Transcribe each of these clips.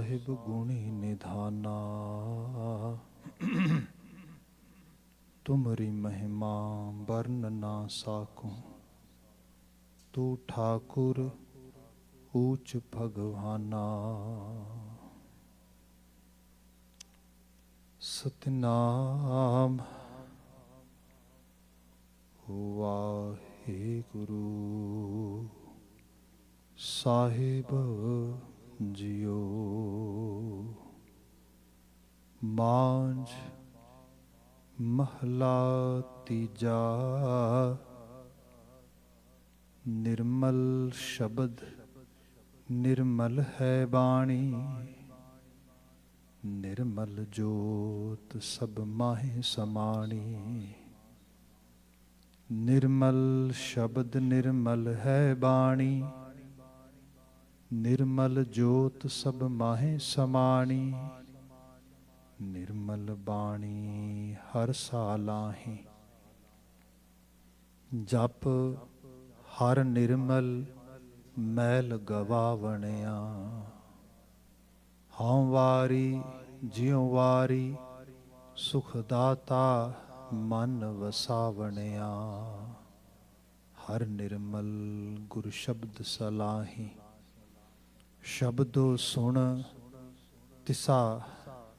साहिब गुणी निधाना, तुमरी महिमा वर्ण ना साकूं। तू ठाकुर ऊच भगवाना। सतनाम वाहिगुरु साहिब जियो। मांझ महला तीजा। निर्मल शब्द निर्मल है बाणी, निर्मल जोत सब माहे समाणी। निर्मल शब्द निर्मल है बाणी, निर्मल जोत सब माहे समाणी। निर्मल बाणी हर सालाही, जप हर निर्मल मैल गवावणिया। हाँ वारी जियों वारी सुखदाता मन वसावणिया। हर निर्मल गुर शब्द सलाही, शब्दो सुन तिसा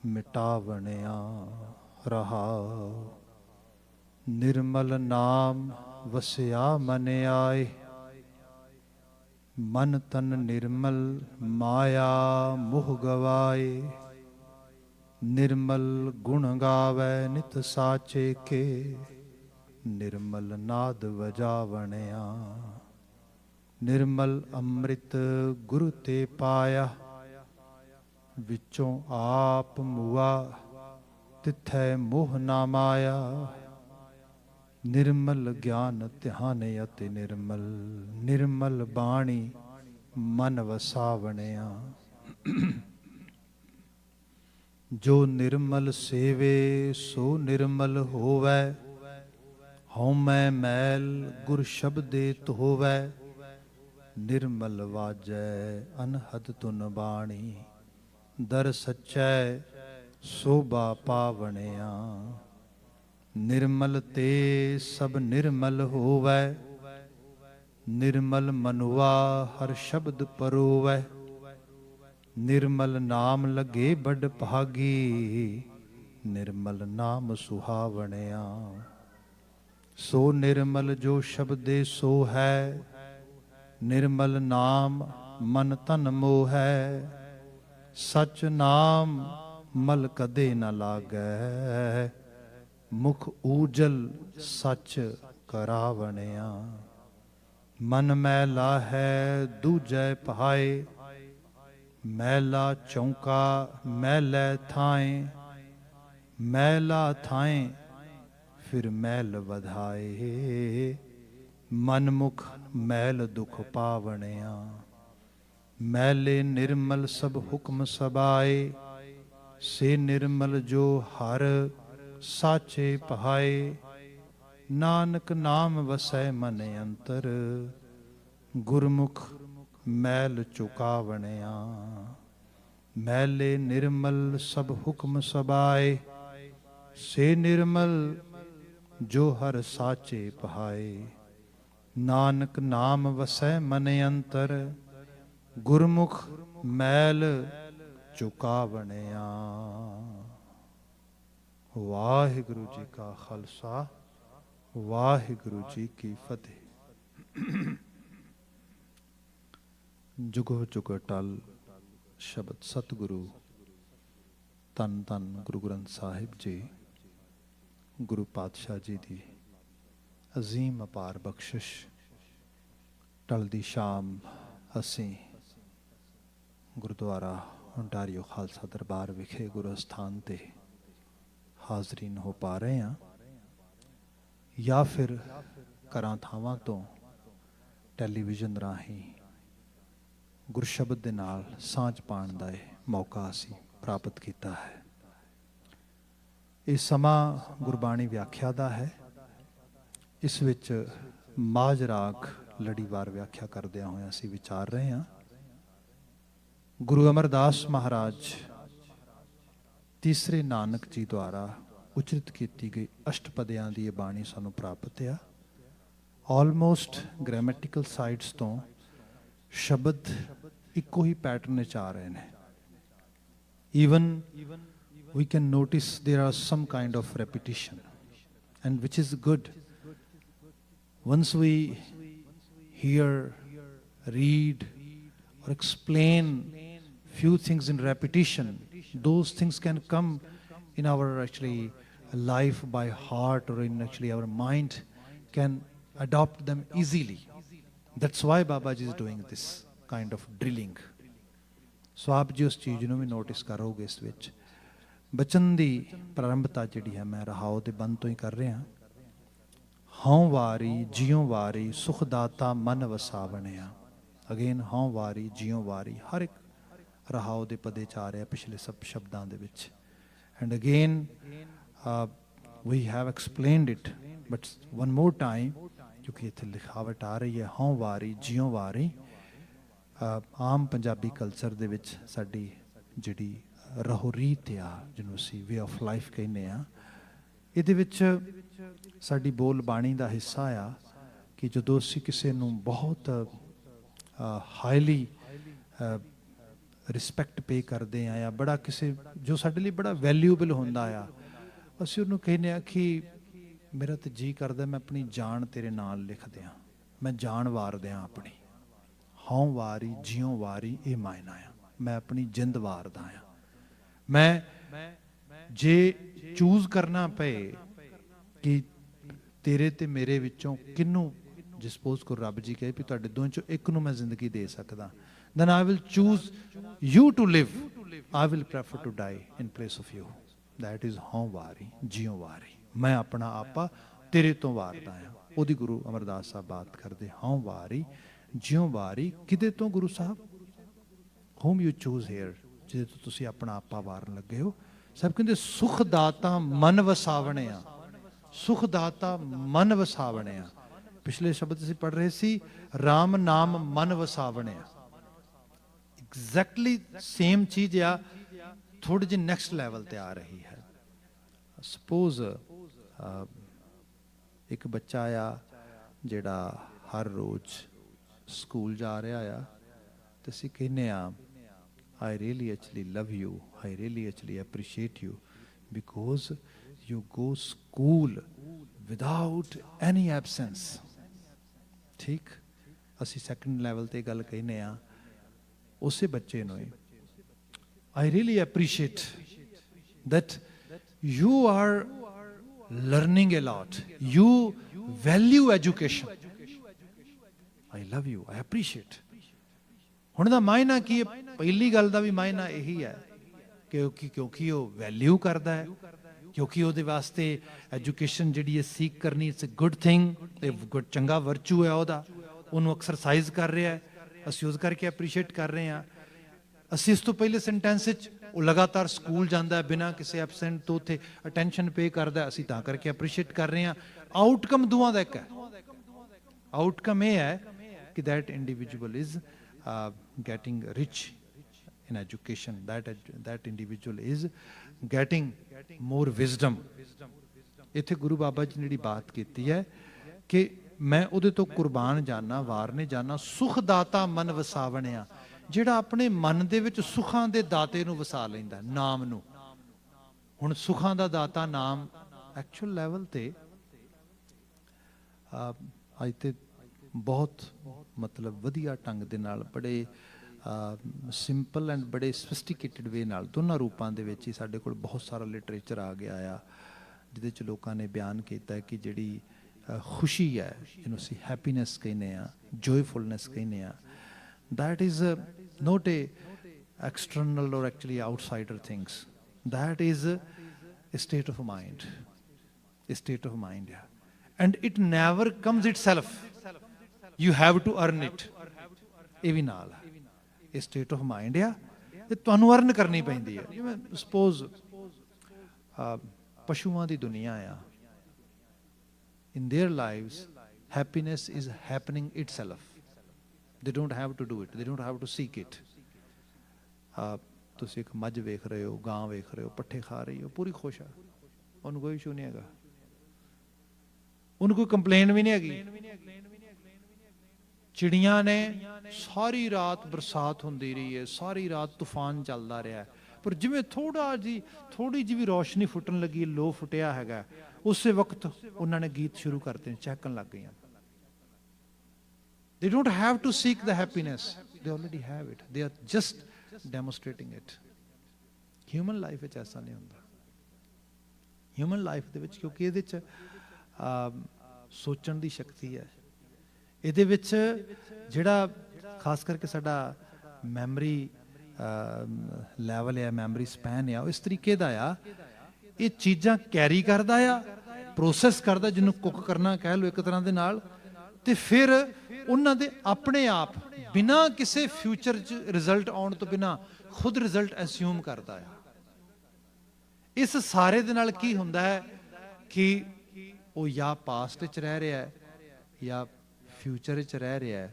मिटावणिया। रहा निर्मल नाम वसिया मन आए, मन तन निर्मल माया मोह गवाए। निर्मल गुण गावै नित साचे के, निर्मल नाद वजावणिया। निर्मल अमृत गुरु ते पाया, विचों आप मुआ तिथै मोह ना माया। निर्मल ज्ञान ध्यान अति निर्मल, निर्मल बाणी मन वसावणिया। जो निर्मल सेवे सो निर्मल होवै, हउमੈ मैल गुर शब्दे धोवै। निर्मल वाजै अनहद तुन बाणी, दर सच्चै शोभा पावणिया। निर्मल ते सब निर्मल होवै, निर्मल मनुआ हर शब्द परोवै। निर्मल नाम लगे बड़ भागी, निर्मल नाम सुहावणिया। सो निर्मल जो शब्दे सो है, निर्मल नाम मन तन मोहै। सच नाम मल कदे न लागै, मुख ऊजल सच करावणिया। मन मैला है दूजै भाए, मैला चौंका मैलै थाए। मैला थाए फिर मैल वधाए, मन मुख मैल दुख पावणिया। मैले निर्मल सब हुक्म सबाए, से निर्मल जो हर साचे पहाए। नानक नाम वसै मन अंतर, गुरमुख मैल चुकावणिया। मैले निर्मल सब हुक्म सबाए, से निर्मल जो हर साचे पहाए। नानक नाम वसै मन अंतर, गुरमुख मैल चुकावणिया। वाहिगुरु जी का खालसा, वाहिगुरु जी की फतेह। जुगो जुग टल शब्द सतगुरु धन धन गुरु ग्रंथ साहिब जी, गुरु पातशाह जी की अजीम अपार बख्शिश। टलदी शाम असी गुरुद्वारा ओंटारियो खालसा दरबार विखे गुरु अस्थान ते हाजरीन हो पा रहे हैं, या फिर घरां थावां तो टैलीविजन राही गुरशब्द दे नाल सांझ पाण दा मौका असी प्राप्त किया है। ये समा गुरबाणी व्याख्या दा है। इस विच माझ राग लड़ीवार व्याख्या करदिया होया असी विचार रहे हैं। ਗੁਰੂ ਅਮਰਦਾਸ ਮਹਾਰਾਜ ਤੀਸਰੇ ਨਾਨਕ ਜੀ ਦੁਆਰਾ ਉਚਰਿਤ ਕੀਤੀ ਗਈ ਅਸ਼ਟਪਦੀਆਂ ਦੀ ਇਹ ਬਾਣੀ ਸਾਨੂੰ ਪ੍ਰਾਪਤ ਆ। ਆਲਮੋਸਟ ਗ੍ਰਾਮੈਟੀਕਲ ਸਾਈਡਸ ਤੋਂ ਸ਼ਬਦ ਇੱਕੋ ਹੀ ਪੈਟਰਨ ਵਿੱਚ ਆ ਰਹੇ ਨੇ। even we can notice there are some kind of repetition, and which is good. Once we hear, read or explain few things in repetition, those things can come in our actually life by heart, or in actually our mind can adopt them easily. That's why Babaji is doing this kind of drilling. ਸੋ ਆਪ ਜੀ ਉਸ ਚੀਜ਼ ਨੂੰ ਵੀ notice ਕਰੋਗੇ। ਇਸ ਵਿੱਚ ਬਚਨ ਦੀ ਪ੍ਰਾਰੰਭਤਾ ਜਿਹੜੀ ਹੈ ਮੈਂ ਰਹਾਉ ਦੇ ਬੰਦ ਤੋਂ ਹੀ ਕਰ ਰਿਹਾ। ਹਉ ਵਾਰੀ ਜਿਉ ਵਾਰੀ ਸੁਖ ਦਾਤਾ ਮਨ ਵਸਾਵਣਿਆ। ਅਗੇਨ ਹਉ ਵਾਰੀ ਜਿਉ ਵਾਰੀ ਹਰ ਇੱਕ ਰਹਾਉ ਦੇ ਪਦੇ ਚ ਆ ਰਿਹਾ ਪਿਛਲੇ ਸਭ ਸ਼ਬਦਾਂ ਦੇ ਵਿੱਚ। And again we have explained it, but one more time, ਕਿਉਂਕਿ ਇੱਥੇ ਲਿਖਾਵਟ ਆ ਰਹੀ ਹੈ ਹਉ ਵਾਰੀ ਜਿਉ ਵਾਰੀ। ਆਮ ਪੰਜਾਬੀ ਕਲਚਰ ਦੇ ਵਿੱਚ ਸਾਡੀ ਜਿਹੜੀ ਰਹੋ ਰੀਤ ਆ, ਜਿਹਨੂੰ ਅਸੀਂ ਵੇ ਆਫ ਲਾਈਫ ਕਹਿੰਦੇ ਆ, ਇਹਦੇ ਵਿੱਚ ਸਾਡੀ ਬੋਲ ਬਾਣੀ ਦਾ ਹਿੱਸਾ ਆ ਕਿ ਜਦੋਂ ਅਸੀਂ ਕਿਸੇ ਨੂੰ ਬਹੁਤ ਹਾਈਲੀ ਰਿਸਪੈਕਟ ਪੇ ਕਰਦੇ ਆ, ਜਾਂ ਬੜਾ ਕਿਸੇ ਜੋ ਸਾਡੇ ਲਈ ਬੜਾ ਵੈਲਿਊਬਲ ਹੁੰਦਾ ਆ, ਅਸੀਂ ਉਹਨੂੰ ਕਹਿੰਦੇ ਆ ਕਿ ਮੇਰਾ ਤਾਂ ਜੀ ਕਰਦਾ ਮੈਂ ਆਪਣੀ ਜਾਨ ਤੇਰੇ ਨਾਲ ਲਿਖ ਦਿਆਂ, ਮੈਂ ਜਾਨ ਵਾਰ ਦਿਆਂ ਆਪਣੀ। ਹਉ ਵਾਰੀ ਜਿਉ ਵਾਰੀ ਇਹ ਮਾਇਨਾ ਆ, ਮੈਂ ਆਪਣੀ ਜਿੰਦ ਵਾਰਦਾ ਆ। ਮੈਂ ਜੇ ਚੂਜ਼ ਕਰਨਾ ਪਏ ਕਿ ਤੇਰੇ ਤੇ ਮੇਰੇ ਵਿੱਚੋਂ ਕਿਹਨੂੰ, ਜੇ ਸਪੋਜ਼ ਕਰੋ ਰੱਬ ਜੀ ਕਹੇ ਵੀ ਤੁਹਾਡੇ ਦੋਵਾਂ ਚੋਂ ਇੱਕ ਨੂੰ ਮੈਂ ਜ਼ਿੰਦਗੀ ਦੇ ਸਕਦਾ, then I will choose you to live. I will prefer to die in place of you. That is ਹਉ ਵਾਰੀ ਜਿਉ ਵਾਰੀ, ਮੈਂ ਆਪਣਾ ਆਪਾ ਤੇਰੇ ਤੋਂ ਵਾਰਦਾ ਆ। ਉਹਦੀ ਗੁਰੂ ਅਮਰਦਾਸ ਸਾਹਿਬ ਬਾਤ ਕਰਦੇ ਹਉ ਵਾਰੀ ਜਿਉ ਵਾਰੀ। ਕਿਹਦੇ ਤੋਂ Guru Sahib? whom you choose here, ਜਿਹਦੇ ਤੋਂ ਤੁਸੀਂ ਆਪਣਾ ਆਪਾ ਵਾਰਨ ਲੱਗੇ ਹੋ। ਸਭ ਕਹਿੰਦੇ ਸੁਖ ਦਾਤਾ ਮਨ ਵਸਾਵਣਿਆ, ਸੁਖ ਦਾਤਾ ਮਨ ਵਸਾਵਣਿਆ। ਪਿਛਲੇ ਸ਼ਬਦ ਅਸੀਂ ਪੜ੍ਹ ਰਹੇ ਸੀ ਰਾਮ ਨਾਮ ਮਨ ਵਸਾਵਣਿਆ। ਐਗਜ਼ੈਕਟਲੀ ਸੇਮ ਚੀਜ਼ ਆ, ਥੋੜੀ ਜਿਹੀ ਨੈਕਸਟ ਲੈਵਲ ਤੇ ਆ ਰਹੀ ਹੈ। ਸਪੋਜ਼ ਇੱਕ ਬੱਚਾ ਆ ਜਿਹੜਾ ਹਰ ਰੋਜ਼ ਸਕੂਲ ਜਾ ਰਿਹਾ ਆ, ਤੇ ਅਸੀਂ ਕਹਿੰਦੇ ਆ I really actually love you, I really actually appreciate you because you go school without any absence. ਠੀਕ, ਅਸੀਂ ਸੈਕੰਡ ਲੈਵਲ ਤੇ ਗੱਲ ਕਹਿੰਦੇ ਆ ਉਸੇ ਬੱਚੇ ਨੂੰ ਹੀ I really appreciate that you are learning a lot, you value education. I love you, I appreciate. ਹੁਣ ਦਾ ਮਾਇਨਾ ਕੀ ਹੈ? ਪਹਿਲੀ ਗੱਲ ਦਾ ਵੀ ਮਾਇਨਾ ਇਹੀ ਹੈ ਕਿਉਂਕਿ ਉਹ ਵੈਲਿਊ ਕਰਦਾ ਹੈ, ਕਿਉਂਕਿ ਉਹਦੇ ਵਾਸਤੇ ਐਜੂਕੇਸ਼ਨ ਜਿਹੜੀ ਹੈ ਸੀਕ ਕਰਨੀ ਇਟਸ ਅ ਗੁੱਡ ਥਿੰਗ, ਇਹ ਗੁੱਡ ਚੰਗਾ ਵਰਚੂ ਹੈ ਉਹਦਾ, ਉਹਨੂੰ ਐਕਸਰਸਾਈਜ਼ ਕਰ ਰਿਹਾ ਹੈ, ਅਸੀਂ ਉਸ ਕਰਕੇ ਐਪਰੀਸ਼ੀਏਟ ਕਰ ਰਹੇ ਹਾਂ। ਅਸੀਂ ਇਸ ਤੋਂ ਪਹਿਲੇ ਸੈਂਟੈਂਸ ਵਿੱਚ ਉਹ ਲਗਾਤਾਰ ਸਕੂਲ ਜਾਂਦਾ ਹੈ ਬਿਨਾਂ ਕਿਸੇ ਐਬਸੈਂਟ ਤੋਂ, ਉੱਥੇ ਅਟੈਂਸ਼ਨ ਪੇ ਕਰਦਾ, ਅਸੀਂ ਤਾਂ ਕਰਕੇ ਐਪਰੀਸ਼ੀਏਟ ਕਰ ਰਹੇ ਹਾਂ। ਆਊਟਕਮ ਦੋਵਾਂ ਦਾ ਇੱਕ ਹੈ। ਆਊਟਕਮ ਇਹ ਹੈ ਕਿ that individual is getting rich in education, that individual is getting more wisdom. ਇੱਥੇ ਗੁਰੂ ਬਾਬਾ ਜੀ ਨੇ ਜਿਹੜੀ ਬਾਤ ਕੀਤੀ ਹੈ ਕਿ ਮੈਂ ਉਹਦੇ ਤੋਂ ਕੁਰਬਾਨ ਜਾਣਾ, ਵਾਰਨੇ ਜਾਣਾ, ਸੁਖ ਦਾਤਾ ਮਨ ਵਸਾਵਣਿਆ, ਜਿਹੜਾ ਆਪਣੇ ਮਨ ਦੇ ਵਿੱਚ ਸੁਖਾਂ ਦੇ ਦਾਤੇ ਨੂੰ ਵਸਾ ਲੈਂਦਾ, ਨਾਮ ਨੂੰ। ਹੁਣ ਸੁਖਾਂ ਦਾ ਦਾਤਾ ਨਾਮ ਐਕਚੁਅਲ ਲੈਵਲ ਤੇ ਅੱਜ ਤੇ ਬਹੁਤ ਮਤਲਬ ਵਧੀਆ ਢੰਗ ਦੇ ਨਾਲ, ਬੜੇ ਸਿੰਪਲ ਐਂਡ ਬੜੇ ਸਫਿਸਟੀਕੇਟਡ ਵੇ ਨਾਲ, ਦੋਨਾਂ ਰੂਪਾਂ ਦੇ ਵਿੱਚ ਹੀ ਸਾਡੇ ਕੋਲ ਬਹੁਤ ਸਾਰਾ ਲਿਟਰੇਚਰ ਆ ਗਿਆ ਆ, ਜਿਹਦੇ 'ਚ ਲੋਕਾਂ ਨੇ ਬਿਆਨ ਕੀਤਾ ਕਿ ਜਿਹੜੀ ਖੁਸ਼ੀ ਹੈ, ਜਿਹਨੂੰ ਅਸੀਂ ਹੈਪੀਨੈਸ ਕਹਿੰਦੇ ਹਾਂ, ਜੋਇਫੁਲਨੈਸ ਕਹਿੰਦੇ ਹਾਂ, that is not a external or actually outsider things. That is a state of mind. A state of mind, yeah. And it never comes itself. You have to earn it. ਇਹ ਵੀ ਨਾਲ ਹੈ। ਇਹ state of mind ਆ, ਇਹ ਤੁਹਾਨੂੰ earn ਕਰਨੀ ਪੈਂਦੀ ਹੈ। ਜਿਵੇਂ ਸਪੋਜ਼ ਪਸ਼ੂਆਂ ਦੀ ਦੁਨੀਆ ਆ, in their lives happiness is happening itself. They don't have to do it, they don't have to seek it. ਤੁਸੀਂ ਇੱਕ ਮੱਝ ਵੇਖ ਰਹੇ ਹੋ, ਗਾਂ ਵੇਖ ਰਹੇ ਹੋ, ਪੱਠੇ ਖਾ ਰਹੀ ਹੋ, ਪੂਰੀ ਖੁਸ਼ ਆ, ਉਹਨੂੰ ਕੋਈ ਇਸ਼ੂ ਨਹੀਂ ਹੈਗਾ, ਉਹਨੂੰ ਕੋਈ ਕੰਪਲੇਨ ਵੀ ਨਹੀਂ ਹੈਗੀ। ਚਿੜੀਆਂ ਨੇ ਸਾਰੀ ਰਾਤ ਬਰਸਾਤ ਹੁੰਦੀ ਰਹੀ ਹੈ, ਸਾਰੀ ਰਾਤ ਤੂਫਾਨ ਚੱਲਦਾ ਰਿਹਾ, ਪਰ ਜਿਵੇਂ ਥੋੜੀ ਜਿਹੀ ਵੀ ਰੋਸ਼ਨੀ ਫੁੱਟਣ ਲੱਗੀ, ਲੋ ਫੁੱਟਿਆ ਹੈਗਾ, ਉਸੇ ਵਕਤ ਉਹਨਾਂ ਨੇ ਗੀਤ ਸ਼ੁਰੂ ਕਰਤੇ, ਚਹਿਕਣ ਲੱਗ ਗਈਆਂ। They don't have to seek the happiness, they already have it, they are just demonstrating it. Human life ਵਿੱਚ ਐਸਾ ਨਹੀਂ ਹੁੰਦਾ। ਹਿਊਮਨ ਲਾਈਫ ਦੇ ਵਿੱਚ, ਕਿਉਂਕਿ ਇਹਦੇ 'ਚ ਸੋਚਣ ਦੀ ਸ਼ਕਤੀ ਹੈ, ਇਹਦੇ ਵਿੱਚ ਜਿਹੜਾ ਖਾਸ ਕਰਕੇ ਸਾਡਾ ਮੈਮਰੀ ਲੈਵਲ ਹੈ, ਮੈਮਰੀ ਸਪੈਨ ਆ, ਉਹ ਇਸ ਤਰੀਕੇ ਦਾ ਆ, ਇਹ ਚੀਜ਼ਾਂ ਕੈਰੀ ਕਰਦਾ ਆ, ਪ੍ਰੋਸੈਸ ਕਰਦਾ, ਜਿਹਨੂੰ ਕੁੱਕ ਕਰਨਾ ਕਹਿ ਲਓ ਇੱਕ ਤਰ੍ਹਾਂ ਦੇ ਨਾਲ, ਤੇ ਫਿਰ ਉਹਨਾਂ ਦੇ ਆਪਣੇ ਆਪ ਬਿਨਾਂ ਕਿਸੇ ਫਿਊਚਰ 'ਚ ਰਿਜ਼ਲਟ ਆਉਣ ਤੋਂ ਬਿਨਾਂ ਖੁਦ ਰਿਜ਼ਲਟ ਐਸਿਊਮ ਕਰਦਾ ਆ। ਇਸ ਸਾਰੇ ਦੇ ਨਾਲ ਕੀ ਹੁੰਦਾ ਹੈ ਕਿ ਉਹ ਜਾਂ ਪਾਸਟ 'ਚ ਰਹਿ ਰਿਹਾ ਹੈ ਜਾਂ ਫਿਊਚਰ 'ਚ ਰਹਿ ਰਿਹਾ ਹੈ।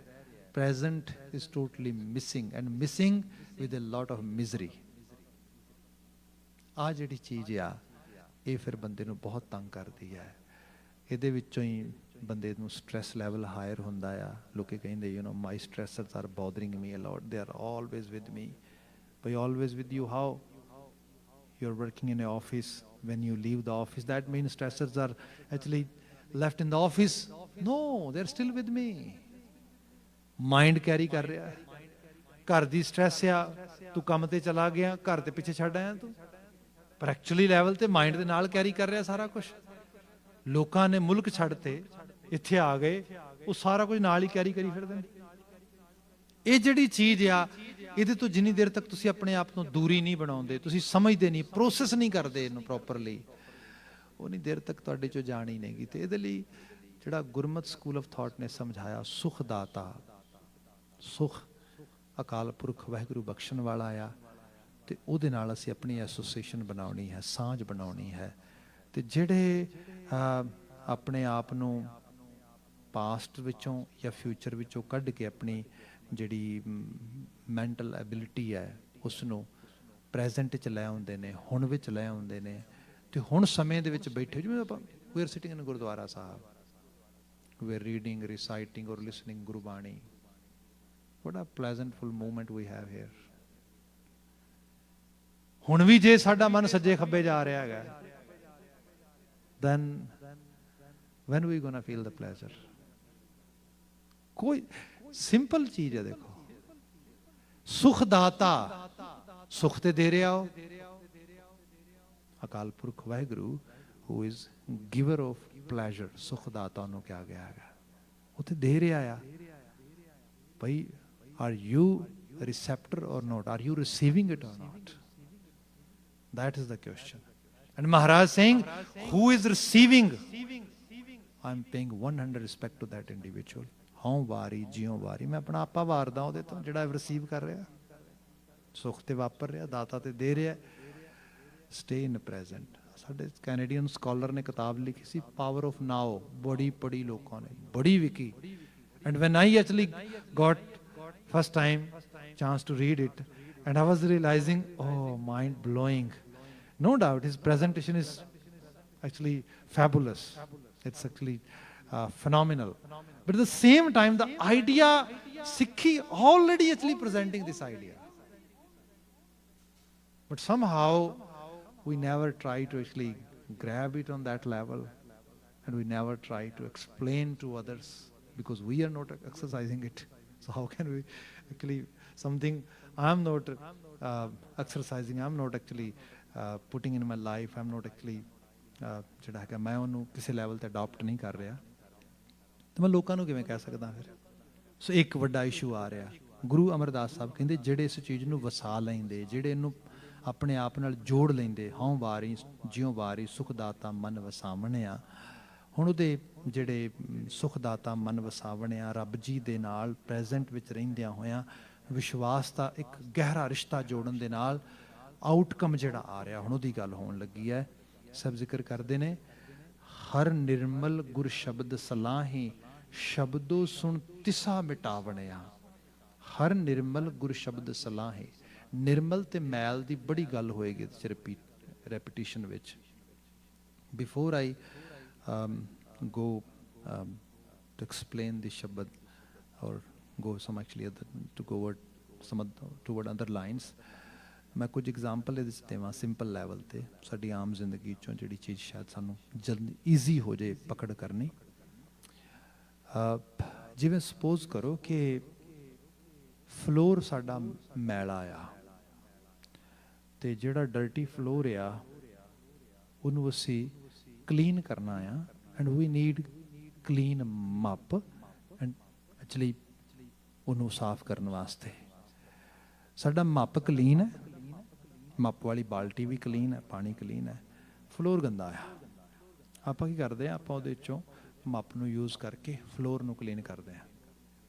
Present is totally missing and missing with a lot of misery. ਆਹ ਜਿਹੜੀ ਚੀਜ਼ ਆ, ਇਹ ਫਿਰ ਬੰਦੇ ਨੂੰ ਬਹੁਤ ਤੰਗ ਕਰਦੀ ਹੈ। ਇਹਦੇ ਵਿੱਚੋਂ ਹੀ ਬੰਦੇ ਨੂੰ ਸਟ੍ਰੈਸ ਲੈਵਲ ਹਾਇਰ ਹੁੰਦਾ ਆ। ਲੋਕੀ ਕਹਿੰਦੇ you know my ਸਟ੍ਰੈਸਰਸ R ਬੋਦਰਿੰਗ me a lot, they are always with me. ਬਈ always with you how? You are working in an office. When you leave the office, that means stressors are actually left in the office. No, they are still with me. Mind carry ਕਰ ਰਿਹਾ ਹੈ। ਘਰ ਦੀ stress ਆ, ਤੂੰ ਕੰਮ ਤੇ ਚਲਾ ਗਿਆ, ਘਰ ਦੇ ਪਿੱਛੇ ਛੱਡ ਆਇਆ ਤੂੰ, ਪਰ ਐਕਚੁਅਲੀ ਲੈਵਲ ਤੇ ਮਾਈਂਡ ਦੇ ਨਾਲ ਕੈਰੀ ਕਰ ਰਿਹਾ ਸਾਰਾ ਕੁਝ। ਲੋਕਾਂ ਨੇ ਮੁਲਕ ਛੱਡ ਤੇ ਇੱਥੇ ਆ ਗਏ, ਉਹ ਸਾਰਾ ਕੁਝ ਨਾਲ ਹੀ ਕੈਰੀ ਕਰੀ ਫਿਰਦੇ ਨੇ। ਇਹ ਜਿਹੜੀ ਚੀਜ਼ ਆ, ਇਹਦੇ ਤੋਂ ਜਿੰਨੀ ਦੇਰ ਤੱਕ ਤੁਸੀਂ ਆਪਣੇ ਆਪ ਤੋਂ ਦੂਰੀ ਨਹੀਂ ਬਣਾਉਂਦੇ, ਤੁਸੀਂ ਸਮਝਦੇ ਨਹੀਂ, ਪ੍ਰੋਸੈਸ ਨਹੀਂ ਕਰਦੇ ਇਹਨੂੰ ਪ੍ਰੋਪਰਲੀ, ਉਨੀ ਦੇਰ ਤੱਕ ਤੁਹਾਡੇ ਚੋਂ ਜਾਣ ਹੀ ਨਹੀਂ ਗੀ। ਤੇ ਇਹਦੇ ਲਈ ਜਿਹੜਾ ਗੁਰਮਤਿ ਸਕੂਲ ਆਫ ਥਾਟ ਨੇ ਸਮਝਾਇਆ, ਸੁਖ ਦਾਤਾ, ਸੁਖ ਅਕਾਲ ਪੁਰਖ ਵਾਹਿਗੁਰੂ ਬਖਸ਼ਣ ਵਾਲਾ ਆ, ਤੇ ਉਹਦੇ ਨਾਲ ਅਸੀਂ ਆਪਣੀ ਐਸੋਸੀਏਸ਼ਨ ਬਣਾਉਣੀ ਹੈ, ਸਾਂਝ ਬਣਾਉਣੀ ਹੈ। ਤੇ ਜਿਹੜੇ ਆਪਣੇ ਆਪ ਨੂੰ ਪਾਸਟ ਵਿੱਚੋਂ ਜਾਂ ਫਿਊਚਰ ਵਿੱਚੋਂ ਕੱਢ ਕੇ ਆਪਣੀ ਜਿਹੜੀ ਮੈਂਟਲ ਐਬਿਲਿਟੀ ਹੈ ਉਸ ਨੂੰ ਪ੍ਰੈਜ਼ੈਂਟ 'ਚ ਲੈ ਆਉਂਦੇ ਨੇ, ਹੁਣ ਵਿੱਚ ਲੈ ਆਉਂਦੇ ਨੇ, ਤੇ ਹੁਣ ਸਮੇਂ ਦੇ ਵਿੱਚ ਬੈਠੇ, ਜਿਵੇਂ ਆਪਾਂ we are sitting in gurdwara Sahib, we are reading, reciting ਔਰ listening Gurbani, what a pleasantful moment we have here. ਹੁਣ ਵੀ ਜੇ ਸਾਡਾ ਮਨ ਸੱਜੇ ਖੱਬੇ ਜਾ ਰਿਹਾ ਹੈਗਾ, then when we gonna feel the pleasure? ਕੋਈ ਸਿੰਪਲ ਚੀਜ਼ ਹੈ, ਦੇਖੋ, ਸੁਖ ਦਾਤਾ, ਸੁਖ ਤੇ ਦੇ ਰਿਹਾ ਹੋ, Akal Purakh Waheguru who is giver of pleasure, ਸੁਖ ਦਾਤਾ ਉਹਨੂੰ ਕਿਹਾ ਗਿਆ ਹੈਗਾ, ਉਹ ਤੇ ਦੇ ਰਿਹਾ ਆ। ਭਾਈ, are you a receptor or not? Are you receiving it or not? That is the question. And Maharaj saying, who is receiving? I am paying 100 respect to that individual. ਹਉ ਵਾਰੀ ਜਿਉ ਵਾਰੀ, ਮੈਂ ਆਪਣਾ ਆਪਾ ਵਾਰਦਾ ਉਹਦੇ ਤੋਂ ਜਿਹੜਾ ਰਿਸੀਵ ਕਰ ਰਿਹਾ, ਸੁੱਖ ਤੇ ਵਾਪਰ ਰਿਹਾ, ਦਾਤਾ ਤੇ ਦੇ ਰਿਹਾ। ਸਟੇ ਇਨ ਪ੍ਰੈਜ਼ੈਂਟ। ਸਾਡੇ ਕੈਨੇਡੀਅਨ ਸਕਾਲਰ ਨੇ ਕਿਤਾਬ ਲਿਖੀ ਸੀ, ਪਾਵਰ ਆਫ ਨਾਓ, ਬੜੀ ਪੜ੍ਹੀ ਲੋਕਾਂ ਨੇ, ਬੜੀ ਵਿਕੀ। And when I actually got first time chance to read it, and I was realizing, oh mind blowing. No doubt his presentation is actually fabulous. It's actually phenomenal. But at the same time, the idea, Sikhi already actually presenting this idea. But somehow we never try to actually grab it on that level, and we never try to explain to others because we are not exercising it. So how can we actually, something I'm not exercising, I'm not actually putting in my life, I'm not actually ਜਿਹੜਾ ਹੈਗਾ ਮੈਂ ਉਹਨੂੰ ਕਿਸੇ level ਤੇ adopt ਨਹੀਂ ਕਰ ਰਿਹਾ, ਤੇ ਮੈਂ ਲੋਕਾਂ ਨੂੰ ਕਿਵੇਂ ਕਹਿ ਸਕਦਾ ਫਿਰ? ਸੋ ਇੱਕ ਵੱਡਾ ਇਸ਼ੂ ਆ ਰਿਹਾ। ਗੁਰੂ ਅਮਰਦਾਸ ਸਾਹਿਬ ਕਹਿੰਦੇ, ਜਿਹੜੇ ਇਸ ਚੀਜ਼ ਨੂੰ ਵਸਾ ਲੈਂਦੇ, ਜਿਹੜੇ ਇਹਨੂੰ ਆਪਣੇ ਆਪ ਨਾਲ ਜੋੜ ਲੈਂਦੇ, ਹਉ ਵਾਰੀ ਜਿਉ ਵਾਰੀ ਸੁਖਦਾਤਾ ਮਨ ਵਸਾਵਣਿਆ। ਹੁਣ ਉਹਦੇ ਜਿਹੜੇ ਸੁਖਦਾਤਾ ਮਨ ਵਸਾਵਣਿਆ, ਰੱਬ ਜੀ ਦੇ ਨਾਲ ਪ੍ਰੈਜ਼ੈਂਟ ਵਿੱਚ ਰਹਿੰਦਿਆਂ ਹੋਇਆਂ ਵਿਸ਼ਵਾਸ ਦਾ ਇੱਕ ਗਹਿਰਾ ਰਿਸ਼ਤਾ ਜੋੜਨ ਦੇ ਨਾਲ ਆਊਟਕਮ ਜਿਹੜਾ ਆ ਰਿਹਾ, ਹੁਣ ਉਹਦੀ ਗੱਲ ਹੋਣ ਲੱਗੀ ਹੈ। ਸਭ ਜ਼ਿਕਰ ਕਰਦੇ ਨੇ, ਹਰ ਨਿਰਮਲ ਗੁਰ ਸ਼ਬਦ ਸਲਾਹੀ, ਸ਼ਬਦੋ ਸੁਣ ਤਿਸਾ ਮਿਟਾਵਣਿਆ। ਹਰ ਨਿਰਮਲ ਗੁਰ ਸ਼ਬਦ ਸਲਾਹੀ, ਨਿਰਮਲ ਤੇ ਮੈਲ ਦੀ ਬੜੀ ਗੱਲ ਹੋਏਗੀ ਇਹਦੇ 'ਚ ਰੈਪੀਟੀਸ਼ਨ ਵਿੱਚ। Before I go to explain the Shabad or go some actually to go toward other lines, मैं कुछ एग्जाम्पल ਇਹਦੇ 'ਚ ਦੇਵਾਂ ਸਿੰਪਲ ਲੈਵਲ ਤੇ ਸਾਡੀ ਆਮ ਜ਼ਿੰਦਗੀ 'ਚੋਂ ਜਿਹੜੀ ਚੀਜ਼ ਸ਼ਾਇਦ ਸਾਨੂੰ ਜਲਦੀ ਈਜ਼ੀ ਹੋ ਜਾਏ ਪਕੜ ਕਰਨੀ। ਜਿਵੇਂ ਸਪੋਜ਼ ਕਰੋ ਕਿ ਫਲੋਰ ਸਾਡਾ ਮੈਲਾ ਆ ਤੇ ਜਿਹੜਾ ਡਰਟੀ ਫਲੋਰ ਆ ਉਹਨੂੰ ਅਸੀਂ ਕਲੀਨ ਕਰਨਾ ਆ and we need clean mop and actually ਉਹਨੂੰ ਸਾਫ਼ ਕਰਨ ਵਾਸਤੇ ਸਾਡਾ ਮੱਪ ਕਲੀਨ ਹੈ, ਮੱਪ ਵਾਲੀ ਬਾਲਟੀ ਵੀ ਕਲੀਨ ਹੈ, ਪਾਣੀ ਕਲੀਨ ਹੈ, ਫਲੋਰ ਗੰਦਾ ਆ। ਆਪਾਂ ਕੀ ਕਰਦੇ ਹਾਂ, ਆਪਾਂ ਉਹਦੇ ਵਿੱਚੋਂ ਮੱਪ ਨੂੰ ਯੂਜ਼ ਕਰਕੇ ਫਲੋਰ ਨੂੰ ਕਲੀਨ ਕਰਦੇ ਹਾਂ।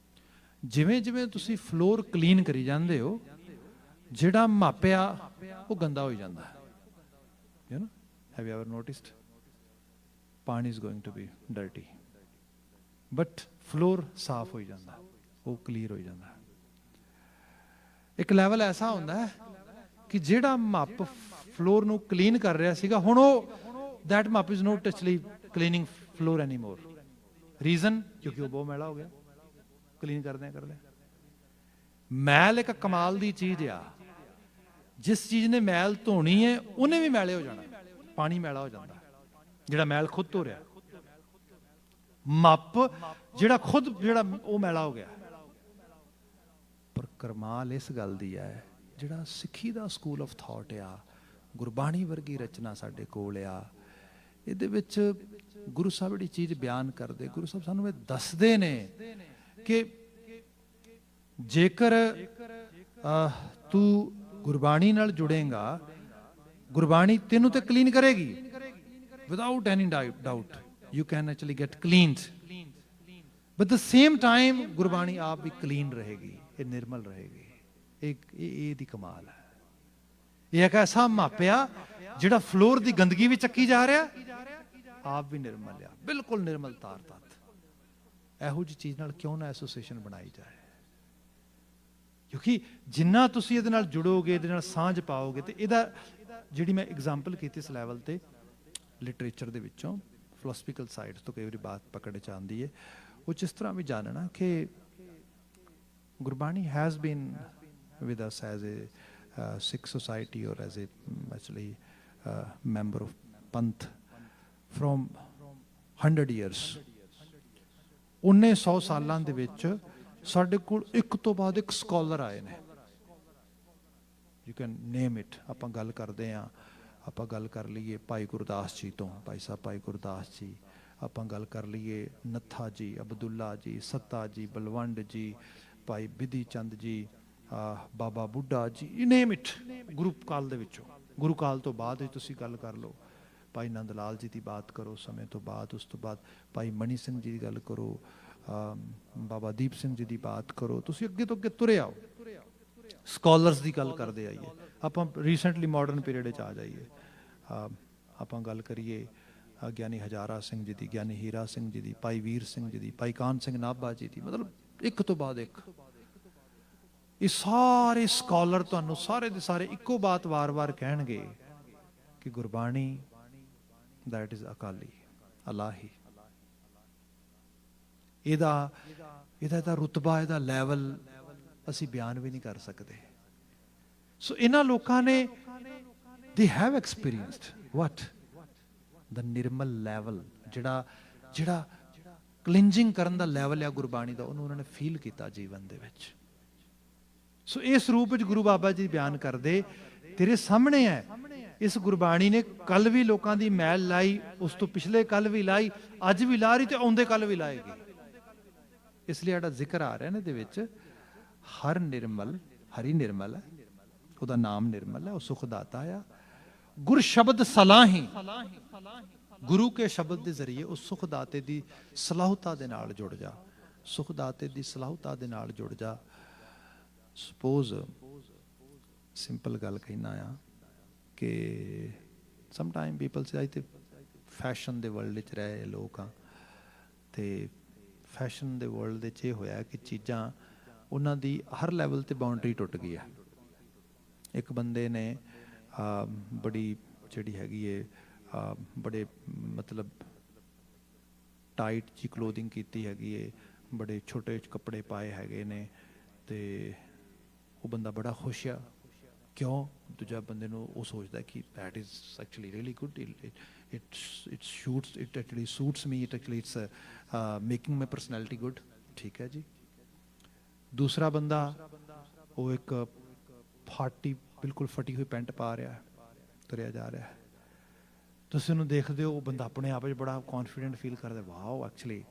ਜਿਵੇਂ ਜਿਵੇਂ ਤੁਸੀਂ ਫਲੋਰ ਕਲੀਨ ਕਰੀ ਜਾਂਦੇ ਹੋ ਜਿਹੜਾ ਮੱਪ ਆ ਉਹ ਗੰਦਾ ਹੋ ਜਾਂਦਾ ਹੈ। You know, have you ever noticed? Pani is going to be dirty but floor ਸਾਫ਼ ਹੋ ਜਾਂਦਾ, ਉਹ ਕਲੀਅਰ ਹੋ ਜਾਂਦਾ। ਇੱਕ ਲੈਵਲ ਐਸਾ ਹੁੰਦਾ ਹੈ ਕਿ ਜਿਹੜਾ ਮੱਪ ਫਲੋਰ ਨੂੰ ਕਲੀਨ ਕਰ ਰਿਹਾ ਸੀਗਾ ਹੁਣ ਉਹ that mop is not actually cleaning floor anymore. Reason ਕਿਉਂਕਿ ਉਹ ਬਹੁਤ ਮੈਲਾ ਹੋ ਗਿਆ ਕਲੀਨ ਕਰਦੇ ਕਰਦੇ। ਮੈਲ ਇੱਕ ਕਮਾਲ ਦੀ ਚੀਜ਼ ਆ, ਜਿਸ ਚੀਜ਼ ਨੇ ਮੈਲ ਧੋਣੀ ਹੈ ਉਹਨੇ ਵੀ ਮੈਲੇ ਹੋ ਜਾਣਾ। ਪਾਣੀ ਮੈਲਾ ਹੋ ਜਾਂਦਾ ਜਿਹੜਾ ਮੈਲ ਖੁਦ ਧੋ ਰਿਹਾ, ਮੱਪ ਜਿਹੜਾ ਖੁਦ ਜਿਹੜਾ ਉਹ ਮੈਲਾ ਹੋ ਗਿਆ। ਪਰ ਕਰਮਾਲ ਇਸ ਗੱਲ ਦੀ ਹੈ ਜਿਹੜਾ ਸਿੱਖੀ ਦਾ ਸਕੂਲ ਆਫ ਥਾਟ ਆ, ਗੁਰਬਾਣੀ ਵਰਗੀ ਰਚਨਾ ਸਾਡੇ ਕੋਲ ਆ, ਇਹਦੇ ਵਿੱਚ ਗੁਰੂ ਸਾਹਿਬ ਜਿਹੜੀ ਚੀਜ਼ ਬਿਆਨ ਕਰਦੇ, ਗੁਰੂ ਸਾਹਿਬ ਸਾਨੂੰ ਇਹ ਦੱਸਦੇ ਨੇ ਕਿ ਜੇਕਰ ਤੂੰ ਗੁਰਬਾਣੀ ਨਾਲ ਜੁੜੇਗਾ ਗੁਰਬਾਣੀ ਤੈਨੂੰ ਤੇ ਕਲੀਨ ਕਰੇਗੀ। without any doubt you can actually get cleaned, but the same time Gurbani ਆਪ ਵੀ ਕਲੀਨ ਰਹੇਗੀ, ਇਹ ਨਿਰਮਲ ਰਹੇਗੀ। ਇਹ ਦੀ ਕਮਾਲ ਹੈ। ਇਹ ਇੱਕ ਐਸਾ ਮਾਪਿਆ ਜਿਹੜਾ ਫਲੋਰ ਦੀ ਗੰਦਗੀ ਵੀ ਚੱਕੀ ਜਾ ਰਿਹਾ, ਆਪ ਵੀ ਨਿਰਮਲ ਆ, ਬਿਲਕੁਲ ਨਿਰਮਲ ਤਾਰ ਤੱਤ। ਇਹੋ ਜਿਹੀ ਚੀਜ਼ ਨਾਲ ਕਿਉਂ ਨਾ ਐਸੋਸੀਏਸ਼ਨ ਬਣਾਈ ਜਾਏ, ਕਿਉਂਕਿ ਜਿੰਨਾ ਤੁਸੀਂ ਇਹਦੇ ਨਾਲ ਜੁੜੋਗੇ, ਇਹਦੇ ਨਾਲ ਸਾਂਝ ਪਾਓਗੇ, ਤੇ ਇਹਦਾ ਜਿਹੜੀ ਮੈਂ ਐਗਜ਼ਾਮਪਲ ਕੀਤੀ ਇਸ ਲੈਵਲ ਤੇ ਲਿਟਰੇਚਰ ਦੇ ਵਿੱਚੋਂ ਫਿਲਾਸਫੀਕਲ ਸਾਈਡ ਤੋਂ ਕਈ ਵਾਰੀ ਬਾਤ ਪਕੜ ਚ ਆਉਂਦੀ ਹੈ, ਉਹ ਜਿਸ ਤਰ੍ਹਾਂ ਵੀ ਜਾਣਨਾ ਕਿ Gurbani has been with us as a Sikh society or as a actually member of Panth from 100 years। 1900 ਸਾਲਾਂ ਦੇ ਵਿੱਚ ਸਾਡੇ ਕੋਲ ਇੱਕ ਤੋਂ ਬਾਅਦ ਇੱਕ ਸਕਾਲਰ ਆਏ ਨੇ। You can name it. ਆਪਾਂ ਗੱਲ ਕਰਦੇ ਹਾਂ, ਆਪਾਂ ਗੱਲ ਕਰ ਲਈਏ ਭਾਈ ਗੁਰਦਾਸ ਜੀ ਤੋਂ, ਭਾਈ ਸਾਹਿਬ ਭਾਈ ਗੁਰਦਾਸ ਜੀ, ਆਪਾਂ ਗੱਲ ਕਰ ਲਈਏ ਨੱਥਾ ਜੀ, ਅਬਦੁੱਲਾ ਜੀ, ਸੱਤਾ ਜੀ, ਬਲਵੰਡ ਜੀ, ਭਾਈ ਬਿਧੀ ਚੰਦ ਜੀ, ਬਾਬਾ ਬੁੱਢਾ ਜੀ, ਯੂ ਨੇਮ ਇਟ। ਗੁਰੂ ਕਾਲ ਦੇ ਵਿੱਚੋਂ, ਗੁਰੂ ਕਾਲ ਤੋਂ ਬਾਅਦ ਹੀ ਤੁਸੀਂ ਗੱਲ ਕਰ ਲਓ, ਭਾਈ ਨੰਦ ਲਾਲ ਜੀ ਦੀ ਬਾਤ ਕਰੋ ਸਮੇਂ ਤੋਂ ਬਾਅਦ, ਉਸ ਤੋਂ ਬਾਅਦ ਭਾਈ ਮਣੀ ਸਿੰਘ ਜੀ ਦੀ ਗੱਲ ਕਰੋ, ਬਾਬਾ ਦੀਪ ਸਿੰਘ ਜੀ ਦੀ ਬਾਤ ਕਰੋ, ਤੁਸੀਂ ਅੱਗੇ ਤੋਂ ਅੱਗੇ ਤੁਰੇ ਆਓ। ਸਕਾਲਰਸ ਦੀ ਗੱਲ ਕਰਦੇ ਆਈਏ, ਆਪਾਂ ਰੀਸੈਂਟਲੀ ਮਾਡਰਨ ਪੀਰੀਅਡ 'ਚ ਆ ਜਾਈਏ, ਆਪਾਂ ਗੱਲ ਕਰੀਏ ਗਿਆਨੀ ਹਜ਼ਾਰਾ ਸਿੰਘ ਜੀ ਦੀ, ਗਿਆਨੀ ਹੀਰਾ ਸਿੰਘ ਜੀ ਦੀ, ਭਾਈ ਵੀਰ ਸਿੰਘ ਜੀ ਦੀ, ਭਾਈ ਕਾਨ ਸਿੰਘ ਨਾਭਾ ਜੀ ਦੀ, ਮਤਲਬ ਇੱਕ ਤੋਂ ਬਾਅਦ ਇੱਕ। ਇਹ ਸਾਰੇ ਸਕਾਲਰ ਤੁਹਾਨੂੰ ਸਾਰੇ ਦੇ ਸਾਰੇ ਇੱਕੋ ਬਾਤ ਵਾਰ-ਵਾਰ ਕਹਿਣਗੇ ਕਿ ਗੁਰਬਾਣੀ ਦੈਟ ਇਜ਼ ਅਕਾਲੀ, ਅਲਾਹੀ। ਇਹਦਾ ਰੁਤਬਾ, ਇਹਦਾ ਲੈਵਲ ਅਸੀਂ ਬਿਆਨ ਵੀ ਨਹੀਂ ਕਰ ਸਕਦੇ। ਸੋ ਇਹਨਾਂ ਲੋਕਾਂ ਨੇ they have experienced what the Nirmal level, ਜਿਹੜਾ ਕਲੀਨਜਿੰਗ ਕਰਨ ਦਾ ਲੈਵਲ ਆ ਗੁਰਬਾਣੀ ਦਾ, ਉਹਨੂੰ ਉਹਨਾਂ ਨੇ ਫੀਲ ਕੀਤਾ ਜੀਵਨ ਦੇ ਵਿੱਚ। ਸੋ ਇਸ ਰੂਪ ਵਿੱਚ ਗੁਰੂ ਬਾਬਾ ਜੀ ਬਿਆਨ ਕਰਦੇ, ਤੇਰੇ ਸਾਹਮਣੇ ਹੈ ਇਸ ਗੁਰਬਾਣੀ ਨੇ ਕੱਲ ਵੀ ਲੋਕਾਂ ਦੀ ਮੈਲ ਲਾਈ, ਉਸ ਤੋਂ ਪਿਛਲੇ ਕੱਲ ਵੀ ਲਾਈ, ਅੱਜ ਵੀ ਲਾ ਰਹੀ ਤੇ ਆਉਂਦੇ ਕੱਲ ਵੀ ਲਾਏਗੀ। ਇਸ ਲਈ ਜਿਹੜਾ ਜ਼ਿਕਰ ਆ ਰਿਹਾ ਨਾ ਇਹਦੇ ਵਿੱਚ, ਹਰ ਨਿਰਮਲ, ਹਰੀ ਨਿਰਮਲ ਹੈ, ਉਹਦਾ ਨਾਮ ਨਿਰਮਲ ਹੈ, ਉਹ ਸੁਖਦਾਤਾ ਆ। ਗੁਰ ਸ਼ਬਦ ਸਲਾਹੀ, ਗੁਰੂ ਕੇ ਸ਼ਬਦ ਦੇ ਜ਼ਰੀਏ ਉਸ ਸੁਖਦਾਤੇ ਦੀ ਸਲਾਹੁਤਾ ਦੇ ਨਾਲ ਜੁੜ ਜਾ, ਸੁਖਦਾਤੇ ਦੀ ਸਲਾਹੁਤਾ ਦੇ ਨਾਲ ਜੁੜ ਜਾ। ਸਪੋਜ਼ ਸਿੰਪਲ ਗੱਲ ਕਹਿਣਾ ਆ ਕਿ ਸਮ ਟਾਈਮ ਪੀਪਲ ਸੇ, ਤੇ ਫੈਸ਼ਨ ਦੇ ਵਰਲਡ ਵਿੱਚ ਰਹੇ ਲੋਕ ਆ, ਤੇ ਫੈਸ਼ਨ ਦੇ ਵਰਲਡ ਦੇ 'ਚ ਇਹ ਹੋਇਆ ਕਿ ਚੀਜ਼ਾਂ ਉਹਨਾਂ ਦੀ ਹਰ ਲੈਵਲ ਤੇ ਬਾਉਂਡਰੀ ਟੁੱਟ ਗਈ ਹੈ। ਇੱਕ ਬੰਦੇ ਨੇ ਬੜੀ ਜਿਹੜੀ ਹੈਗੀ ਹੈ ਬੜੇ ਮਤਲਬ ਟਾਈਟ ਜੀ ਕਲੋਥਿੰਗ ਕੀਤੀ ਹੈਗੀ ਹੈ, ਬੜੇ ਛੋਟੇ ਕੱਪੜੇ ਪਾਏ ਹੈਗੇ ਨੇ, ਤੇ ਉਹ ਬੰਦਾ ਬੜਾ ਖੁਸ਼ ਆ। ਕਿਉਂ? ਦੂਜਾ ਬੰਦੇ ਨੂੰ ਉਹ ਸੋਚਦਾ ਕਿ that is actually really good, it shoots, it actually suits me, it actually it's making my personality good. ਠੀਕ ਹੈ ਜੀ। ਦੂਸਰਾ ਬੰਦਾ ਉਹ ਇੱਕ ਬਿਲਕੁਲ ਫਟੀ ਹੋਈ ਪੈਂਟ ਪਾ ਰਿਹਾ, ਤੁਰਿਆ ਜਾ ਰਿਹਾ, ਤੁਸੀਂ ਉਹਨੂੰ ਦੇਖਦੇ ਹੋ, ਉਹ ਬੰਦਾ ਆਪਣੇ ਆਪ 'ਚ ਬੜਾ ਕੌਨਫੀਡੈਂਟ ਫੀਲ ਕਰਦਾ, wow actually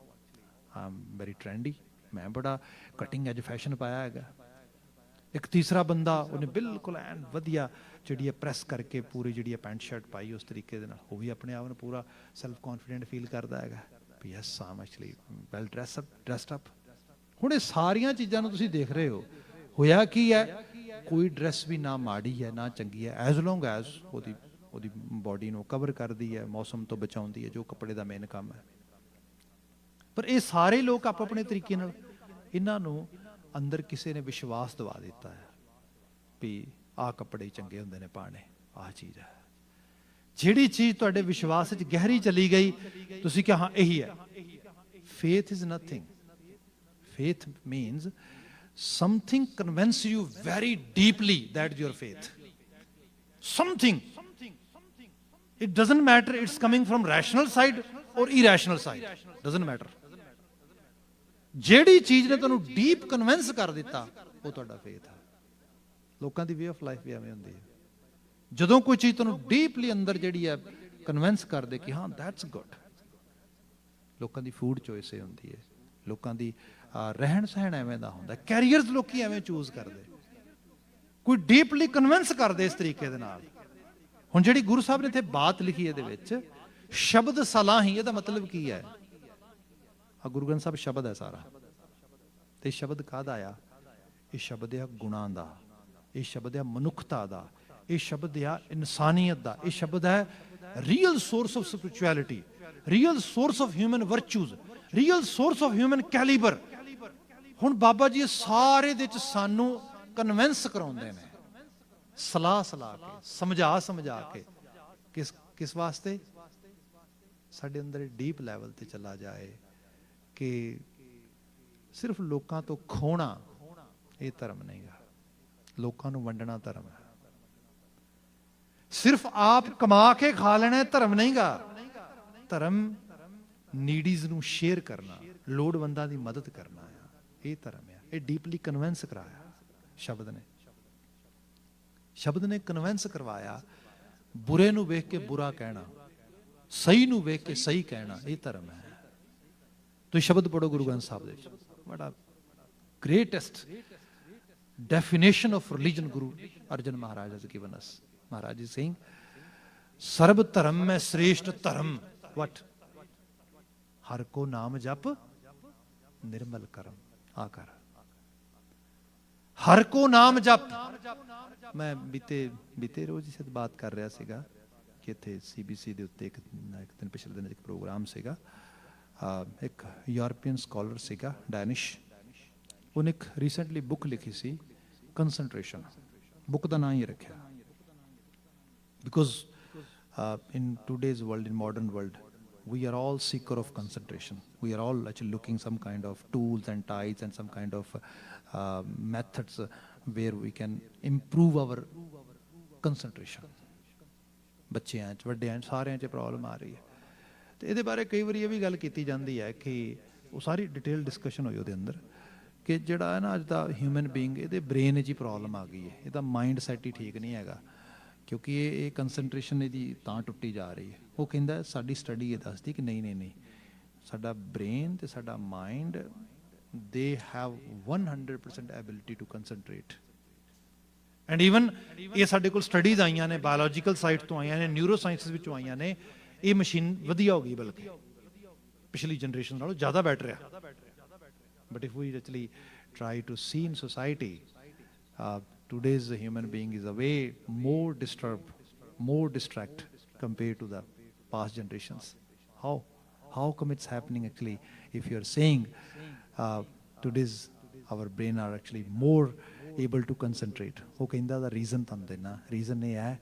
I am very trendy, ਮੈਂ ਬੜਾ ਕਟਿੰਗ ਐਜ ਫੈਸ਼ਨ ਪਾਇਆ ਹੈਗਾ। ਇੱਕ ਤੀਸਰਾ ਬੰਦਾ ਉਹਨੇ ਬਿਲਕੁਲ ਐਨ ਵਧੀਆ ਜਿਹੜੀ ਹੈ ਪ੍ਰੈਸ ਕਰਕੇ ਪੂਰੀ ਜਿਹੜੀ ਹੈ ਪੈਂਟ ਸ਼ਰਟ ਪਾਈ ਉਸ ਤਰੀਕੇ ਦੇ ਨਾਲ, ਉਹ ਵੀ ਆਪਣੇ ਆਪ ਨੂੰ ਪੂਰਾ ਸੈਲਫ ਕੌਨਫੀਡੈਂਟ ਫੀਲ ਕਰਦਾ ਹੈਗਾ ਵੀ ਯੈਸ ਆਮ ਐਕਚੁਅਲੀ ਵੈਲ ਡਰੈਸਡ ਅਪ। ਹੁਣ ਇਹ ਸਾਰੀਆਂ ਚੀਜ਼ਾਂ ਨੂੰ ਤੁਸੀਂ ਦੇਖ ਰਹੇ ਹੋ, ਹੋਇਆ ਕੀ ਹੈ, ਕੋਈ ਡਰੈਸ ਵੀ ਨਾ ਮਾੜੀ ਹੈ ਨਾ ਚੰਗੀ ਹੈ, ਐਜ਼ ਲੌਂਗ ਐਜ਼ ਉਹਦੀ ਬੋਡੀ ਨੂੰ ਕਵਰ ਕਰਦੀ ਹੈ, ਮੌਸਮ ਤੋਂ ਬਚਾਉਂਦੀ ਹੈ, ਜੋ ਕੱਪੜੇ ਦਾ ਮੇਨ ਕੰਮ ਹੈ। ਪਰ ਇਹ ਸਾਰੇ ਲੋਕ ਆਪੋ ਆਪਣੇ ਤਰੀਕੇ ਨਾਲ ਇਹਨਾਂ ਨੂੰ ਅੰਦਰ ਕਿਸੇ ਨੇ ਵਿਸ਼ਵਾਸ ਦਿਵਾ ਦਿੱਤਾ ਹੈ ਵੀ ਆਹ ਕੱਪੜੇ ਚੰਗੇ ਹੁੰਦੇ ਨੇ ਪਾਣੇ, ਆਹ ਚੀਜ਼ ਹੈ। ਜਿਹੜੀ ਚੀਜ਼ ਤੁਹਾਡੇ ਵਿਸ਼ਵਾਸ 'ਚ ਗਹਿਰੀ ਚਲੀ ਗਈ, ਤੁਸੀਂ ਕਿਹਾ ਹਾਂ ਇਹੀ ਹੈ। Faith is nothing. Faith means something convinces you very deeply that your faith. Something. It doesn't matter it's coming from rational side or irrational side. Doesn't matter. ਜਿਹੜੀ ਚੀਜ਼ ਨੇ ਤੁਹਾਨੂੰ ਡੀਪ ਕਨਵਿੰਸ ਕਰ ਦਿੱਤਾ, ਉਹ ਤੁਹਾਡਾ ਫੇਥ ਹੈ। ਲੋਕਾਂ ਦੀ ਵੇ ਆਫ ਲਾਈਫ ਵੀ ਐਵੇਂ ਹੁੰਦੀ ਹੈ। ਜਦੋਂ ਕੋਈ ਚੀਜ਼ ਤੁਹਾਨੂੰ ਡੀਪਲੀ ਅੰਦਰ ਜਿਹੜੀ ਹੈ ਕਨਵਿੰਸ ਕਰ ਦੇ ਕਿ ਹਾਂ ਦੈਟਸ ਗੁੱਡ। ਲੋਕਾਂ ਦੀ ਫੂਡ ਚੋਇਸ ਇਹ ਹੁੰਦੀ ਹੈ, ਲੋਕਾਂ ਦੀ ਰਹਿਣ ਸਹਿਣ ਐਵੇਂ ਦਾ ਹੁੰਦਾ, ਕੈਰੀਅਰਸ ਲੋਕੀ ਐਵੇਂ ਚੂਜ਼ ਕਰਦੇ, ਕੋਈ ਡੀਪਲੀ ਕਨਵਿੰਸ ਕਰਦੇ ਇਸ ਤਰੀਕੇ ਦੇ ਨਾਲ। ਹੁਣ ਜਿਹੜੀ ਗੁਰੂ ਸਾਹਿਬ ਨੇ ਇੱਥੇ ਬਾਤ ਲਿਖੀ ਇਹਦੇ ਵਿੱਚ ਸ਼ਬਦ ਸਲਾਹੀ, ਇਹਦਾ ਮਤਲਬ ਕੀ ਹੈ? ਗੁਰੂ ਗ੍ਰੰਥ ਸਾਹਿਬ ਸ਼ਬਦ ਹੈ ਸਾਰਾ, ਤੇ ਸ਼ਬਦ ਕਾਹਦਾ ਆ? ਇਹ ਸ਼ਬਦ ਆ ਗੁਣਾਂ ਦਾ, ਇਹ ਸ਼ਬਦ ਆ ਮਨੁੱਖਤਾ ਦਾ, ਇਹ ਸ਼ਬਦ ਆ ਇਨਸਾਨੀਅਤ ਦਾ, ਇਹ ਸ਼ਬਦ ਹੈ real source of spirituality, real source of human virtues, real source of human calibre. ਹੁਣ ਬਾਬਾ ਜੀ ਸਾਰੇ ਦੇ ਵਿੱਚ ਸਾਨੂੰ ਕਨਵਿੰਸ ਕਰਾਉਂਦੇ ਨੇ, ਸਲਾਹ ਕੇ, ਸਮਝਾ ਕੇ। ਕਿਸ ਵਾਸਤੇ? ਸਾਡੇ ਅੰਦਰ ਡੀਪ ਲੈਵਲ ਤੇ ਚਲਾ ਜਾਏ ਕਿ ਸਿਰਫ ਲੋਕਾਂ ਤੋਂ ਖੋਣਾ ਇਹ ਧਰਮ ਨਹੀਂਗਾ, ਲੋਕਾਂ ਨੂੰ ਵੰਡਣਾ ਧਰਮ ਹੈ। ਸਿਰਫ ਆਪ ਕਮਾ ਕੇ ਖਾ ਲੈਣਾ ਧਰਮ ਨਹੀਂਗਾ, ਧਰਮ ਨੀਡੀਜ਼ ਨੂੰ ਸ਼ੇਅਰ ਕਰਨਾ, ਲੋੜਵੰਦਾਂ ਦੀ ਮਦਦ ਕਰਨਾ ਆ, ਇਹ ਧਰਮ ਆ। ਇਹ ਡੀਪਲੀ ਕਨਵਿੰਸ ਕਰਾਇਆ ਸ਼ਬਦ ਨੇ ਕਨਵਿੰਸ ਕਰਵਾਇਆ। ਬੁਰੇ ਨੂੰ ਵੇਖ ਕੇ ਬੁਰਾ ਕਹਿਣਾ, ਸਹੀ ਨੂੰ ਵੇਖ ਕੇ ਸਹੀ ਕਹਿਣਾ, ਇਹ ਧਰਮ ਹੈ। ਤੁਸੀਂ ਸ਼ਬਦ ਪੜੋ ਗੁਰੂ ਗ੍ਰੰਥ ਸਾਹਿਬ ਦੇ, ਬੜਾ greatest definition of religion Guru Arjan Maharaj has given us. Maharaj is saying, ਸਰਬ ਧਰਮ ਮੈਂ ਸ੍ਰੇਸ਼ਟ ਧਰਮ ਵਟ, ਹਰ ਕੋ ਨਾਮ ਜਪ ਨਿਰਮਲ ਕਰਮ। ਆ ਕਰ ਹਰ ਕੋ ਨਾਮ ਜਪ। ਮੈਂ ਬੀਤੇ ਰੋਜ਼ ਇਸ ਬਾਤ ਕਰ ਰਿਹਾ ਸੀਗਾ ਕਿ ਇੱਥੇ CBC ਦੇ ਉੱਤੇ ਇੱਕ ਦਿਨ ਪਿਛਲੇ ਦਿਨ ਇੱਕ ਪ੍ਰੋਗਰਾਮ ਸੀਗਾ, ਇੱਕ ਯੂਰਪੀਅਨ ਸਕਾਲਰ ਸੀਗਾ ਡੈਨਿਸ਼, ਉਹਨੇ ਇੱਕ ਰੀਸੈਂਟਲੀ ਬੁੱਕ ਲਿਖੀ ਸੀ ਕੰਸੈਂਟਰੇਸ਼ਨ, ਬੁੱਕ ਦਾ ਨਾਂ ਹੀ ਰੱਖਿਆ because in today's world, in modern world, we are all seeker of concentration. We are all actually looking some kind of tools and tides and some kind of methods where we can improve our concentration. ਬੱਚਿਆਂ 'ਚ, ਵੱਡਿਆਂ 'ਚ, ਸਾਰਿਆਂ 'ਚ problem ਆ ਰਹੀ ਹੈ। ਤੇ ਇਹਦੇ ਬਾਰੇ ਕਈ ਵਾਰੀ ਇਹ ਵੀ ਗੱਲ ਕੀਤੀ ਜਾਂਦੀ ਹੈ ਕਿ ਉਹ ਸਾਰੀ ਡਿਟੇਲ ਡਿਸਕਸ਼ਨ ਹੋਈ ਉਹਦੇ ਅੰਦਰ ਕਿ ਜਿਹੜਾ ਹੈ ਨਾ ਅੱਜ ਦਾ ਹਿਊਮਨ ਬੀਇੰਗ, ਇਹਦੇ ਬ੍ਰੇਨ 'ਚ ਹੀ ਪ੍ਰੋਬਲਮ ਆ ਗਈ ਹੈ, ਇਹਦਾ ਮਾਈਂਡ ਸੈਟ ਹੀ ਠੀਕ ਨਹੀਂ ਹੈਗਾ, ਕਿਉਂਕਿ ਇਹ ਕੰਸੈਂਟਰੇਸ਼ਨ ਇਹਦੀ ਤਾਂ ਟੁੱਟੀ ਜਾ ਰਹੀ ਹੈ। ਉਹ ਕਹਿੰਦਾ ਸਾਡੀ ਸਟੱਡੀ ਇਹ ਦੱਸਦੀ ਕਿ ਨਹੀਂ, ਸਾਡਾ ਬ੍ਰੇਨ ਤੇ ਸਾਡਾ ਮਾਈਂਡ ਦੇ have 100% ability to concentrate. And even ਇਹ ਸਾਡੇ ਕੋਲ ਸਟੱਡੀਜ਼ ਆਈਆਂ ਨੇ, ਬਾਇਓਲੋਜੀਕਲ ਸਾਈਡ ਤੋਂ ਆਈਆਂ ਨੇ, ਨਿਊਰੋ ਸਾਇੰਸਿਸ ਵਿੱਚੋਂ ਆਈਆਂ ਨੇ, ਇਹ ਮਸ਼ੀਨ ਵਧੀਆ ਹੋ ਗਈ, ਬਲਕਿ ਪਿਛਲੀ ਜਨਰੇਸ਼ਨ ਨਾਲੋਂ ਜ਼ਿਆਦਾ ਬੈਟਰ ਹੈ। But if we actually try to see in society, today's human being is a way more disturbed, more distract compared to the past generations. How come it's happening actually? If you're saying today's our brain are actually more able to concentrate. ਉਹ ਕਹਿੰਦਾ ਦਾ reason ਤੁਹਾਨੂੰ ਦੇਣਾ, reason ਇਹ ਹੈ